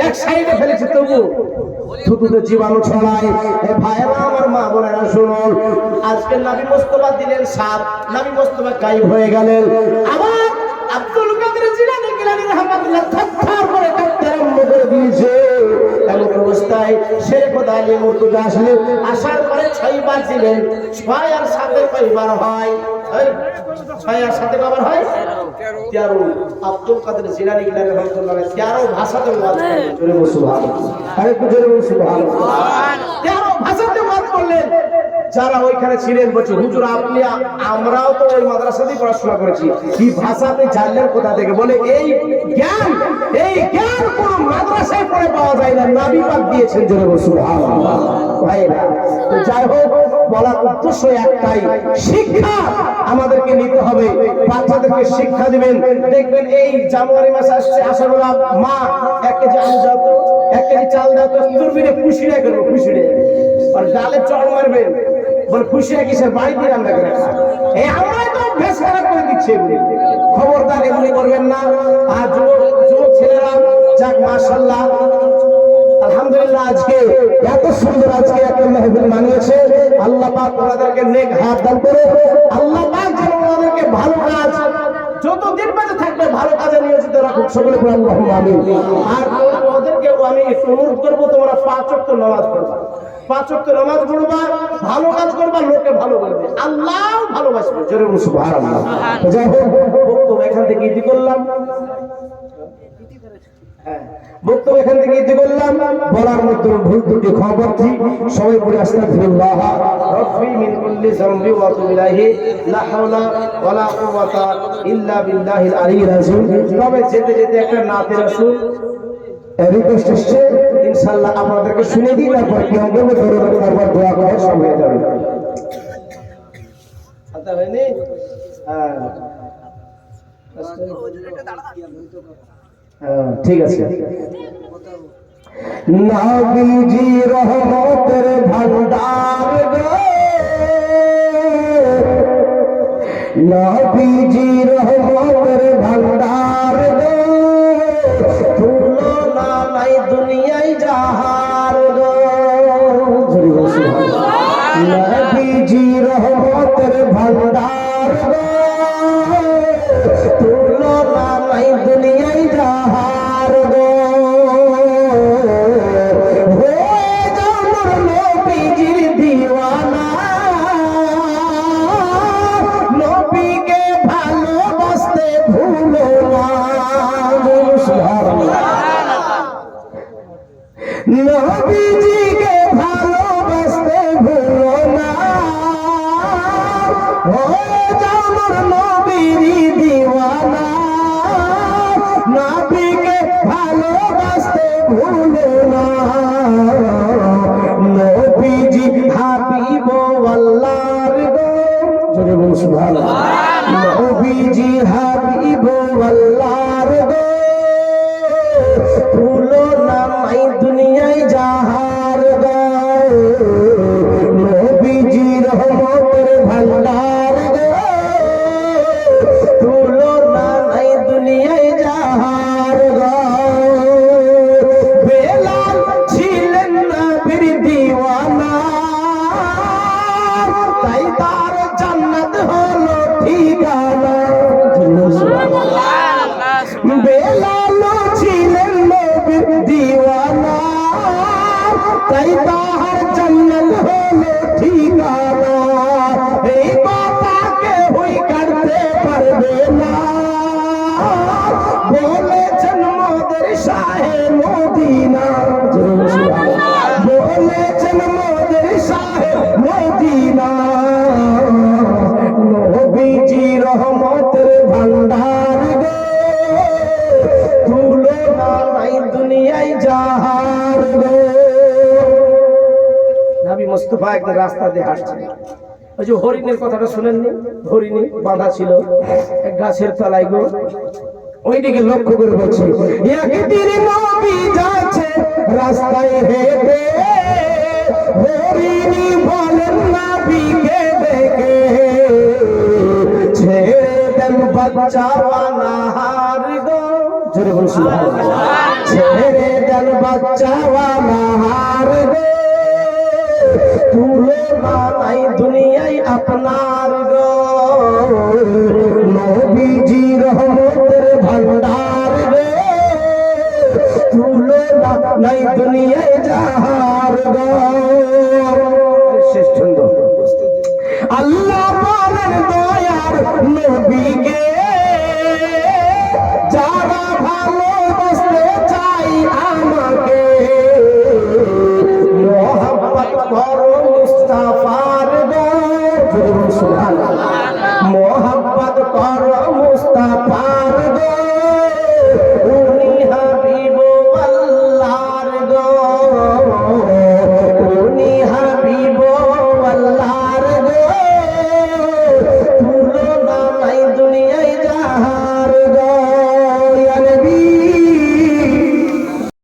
এক সাইডে ফেলেছি, তবু থুতুতে জীবাণু ছড়ায়। ভাইরা আমার, মা বোনেরা, শুনুন, আজকে নবী মুস্তাফা দিলেন সাপ, নবী মুস্তাফা গায়েব হয়ে গেলেন। আবার আব্দুল কাদের জিলানী রাহমাতুল্লাহ থাপ্পড় করে কাটতে আরম্ভ করে দিয়েছে। এমন অবস্থায় শেখ খোদা আলী মুর্তজা আসলেন, আসার পরে 6 বার দিলেন। 6 আর 7 কয়বার হয়? 6 আর 7 কয়বার হয়? 13। আব্দুল কাদের জিলানী রাহমাতুল্লাহ 13 ভাষাতে ওয়াজ করলেন, জোরে বলুন সুবহানাল্লাহ। আরে জোরে বলুন সুবহানাল্লাহ। 13 ভাষাতে ওয়াজ করলেন। যারা ওইখানে ছিলেন বলছে, হুজুর আপনি, আমরাও তো ওই মাদ্রাসাতেই পড়াশোনা করেছি, কি ভাষা আপনি জানলেন কোথা থেকে? বলে এই জ্ঞান কোন মাদ্রাসায় পড়ে পাওয়া যায় না, নবী পাক দিয়েছেন, জোরে বলুন সুবহানাল্লাহ। ভাইরা, তো যাই হোক, বলার উদ্দেশ্য একটাই, শিক্ষা আমাদেরকে নিতে হবে, বাচ্চাদেরকে শিক্ষা দিবেন। দেখবেন এই জানুয়ারি মাস আসছে, আসার বলা, মা 1 কেজি আলু দাও তো, 1 কেজি চাল দাও তো, তুরবিরে খুশিরে করবো, খুশিরে আর ডালে চড় মারবেন, বলে খুশিরা কিসের, বাড়ি দিয়ে রান্না করে খান। এই আমরাই তো অভ্যাস খারাপ করে দিচ্ছি এগুলি, খবরদার এগুলি করবেন না। আর যুবক ছেলেরা, যাক মাশাআল্লাহ, আলহামদুলিল্লাহ, আজকে এত সুন্দর আজকে একটা মাহফিল মানিয়েছে। আল্লাহ পাক ওনাদেরকে নেক হায়াত দান করে, আল্লাহ পাক যেন ওনাদেরকে ভালো কাজ যতদিন বেঁচে থাকবে ভালো কাজে নিয়োজিত রাখুক, সকলে বলেন আল্লাহুম্মা আমিন। আর ওদেরকে আমি একটু অনুরোধ করবো, তোমরা 5 ওয়াক্ত নামাজ পড়বা, 5 ওয়াক্ত নামাজ পড়বা, ভালো কাজ করবা, লোকে ভালো বলবে, আল্লাহ ভালোবাসবে। জোরে বলুন সুবহানাল্লাহ। যাই হোক, বক্তব্য এখান থেকে ইতি করলাম। বক্তব্য এখান থেকে ইতি করলাম। বলার মধ্যে ভুল ত্রুটি ক্ষমা প্রার্থী, সবাই পড়ে আস্তাগফিরুল্লাহ রাব্বি মিন কুল্লি যামবি ওয়া আতুবু ইলাইহি, লা হাওলা ওয়ালা কুওয়াতা ইল্লা বিল্লাহিল আলিয়্যিল আযীম। তবে যেতে যেতে একটা নাতে রাসূল রিকোয়েস্ট এসেছে, ইনশাআল্লাহ আপনাদেরকে শুনে দিই, তারপর কি হবে ধরে তারপর দোয়া করে সব হয়ে যাবে। আতা হয়নি? ঠিক আছে। নবীজি রহমতের ভান্ডার গো, নবীজি রহমতের ভান্ডার গো, তুলনা নাই দুনিয়ায় যাহার গো। নবীজি রহমতের ভান্ডার গো, তুলনা নাই দুনিয়ায় যাহার গো। হয়ে যাও নবীজির দিওয়ানা, নবীকে ভালোবাসতে ভুলো না। নবীজিকে ভালোবাসতে ভুলো না, হয়ে যাও নবীর দিওয়ানা, নবীকে ভালোবাসতে ভুলো না। নবীজি হাবিব আল্লাহর গো, জোরে বলুন সুবহানাল্লাহ। নবীজি হাবিব আল্লাহর গো, ভুলো না নাই দুনিয়ায় যাহার গো। নবীজি রহমতের ভান্ডার গো, ভুলো না নাই দুনিয়ায় যাহার গো। বেলাল ছিলেন নবীর দিওয়ানা, তাই তার জান্নাত হলো ঠিকানা। বেলাল ছিলেন নবীর দিওয়ানা, তাই তার জান্নাত হলো ঠিকানা। এই কথাকে হুই কাটতে পারবে না, বলেছেন মোদের শাহে মদিনা। বলেছেন মোদের শাহে মদিনা। নবীজি রহমতের ভান্ডার গো, তুলনা নাই দুনিয়ায় যাহার গো। নবী মুস্তাফা একদিন রাস্তা দিয়ে হাঁটছে, ওই যে হরিণের কথাটা শুনেননি? হরিণী বাঁধা ছিল এক গাছের তলায় গো, ওইদিকে লক্ষ্য করে বলছে, একদিন নবী যাচ্ছে রাস্তায় হেঁটে, হরিণী বলেন নবীকে দেখে, ছেড়ে দেন বাচ্চা বানাহার গো। জোরে বলুন সুবহানাল্লাহ। ছেড়ে দেন বাচ্চা বানাহার গো, তুলনা নাই দুনিয়ায় আপনার গো। নবীজি রহমতের ভান্ডার গো, তুলনা নাই দুনিয়ায় যাহার গো। শেষ ছন্দ। আল্লাহ বলেন দয়ার নবীকে, যারা ভালো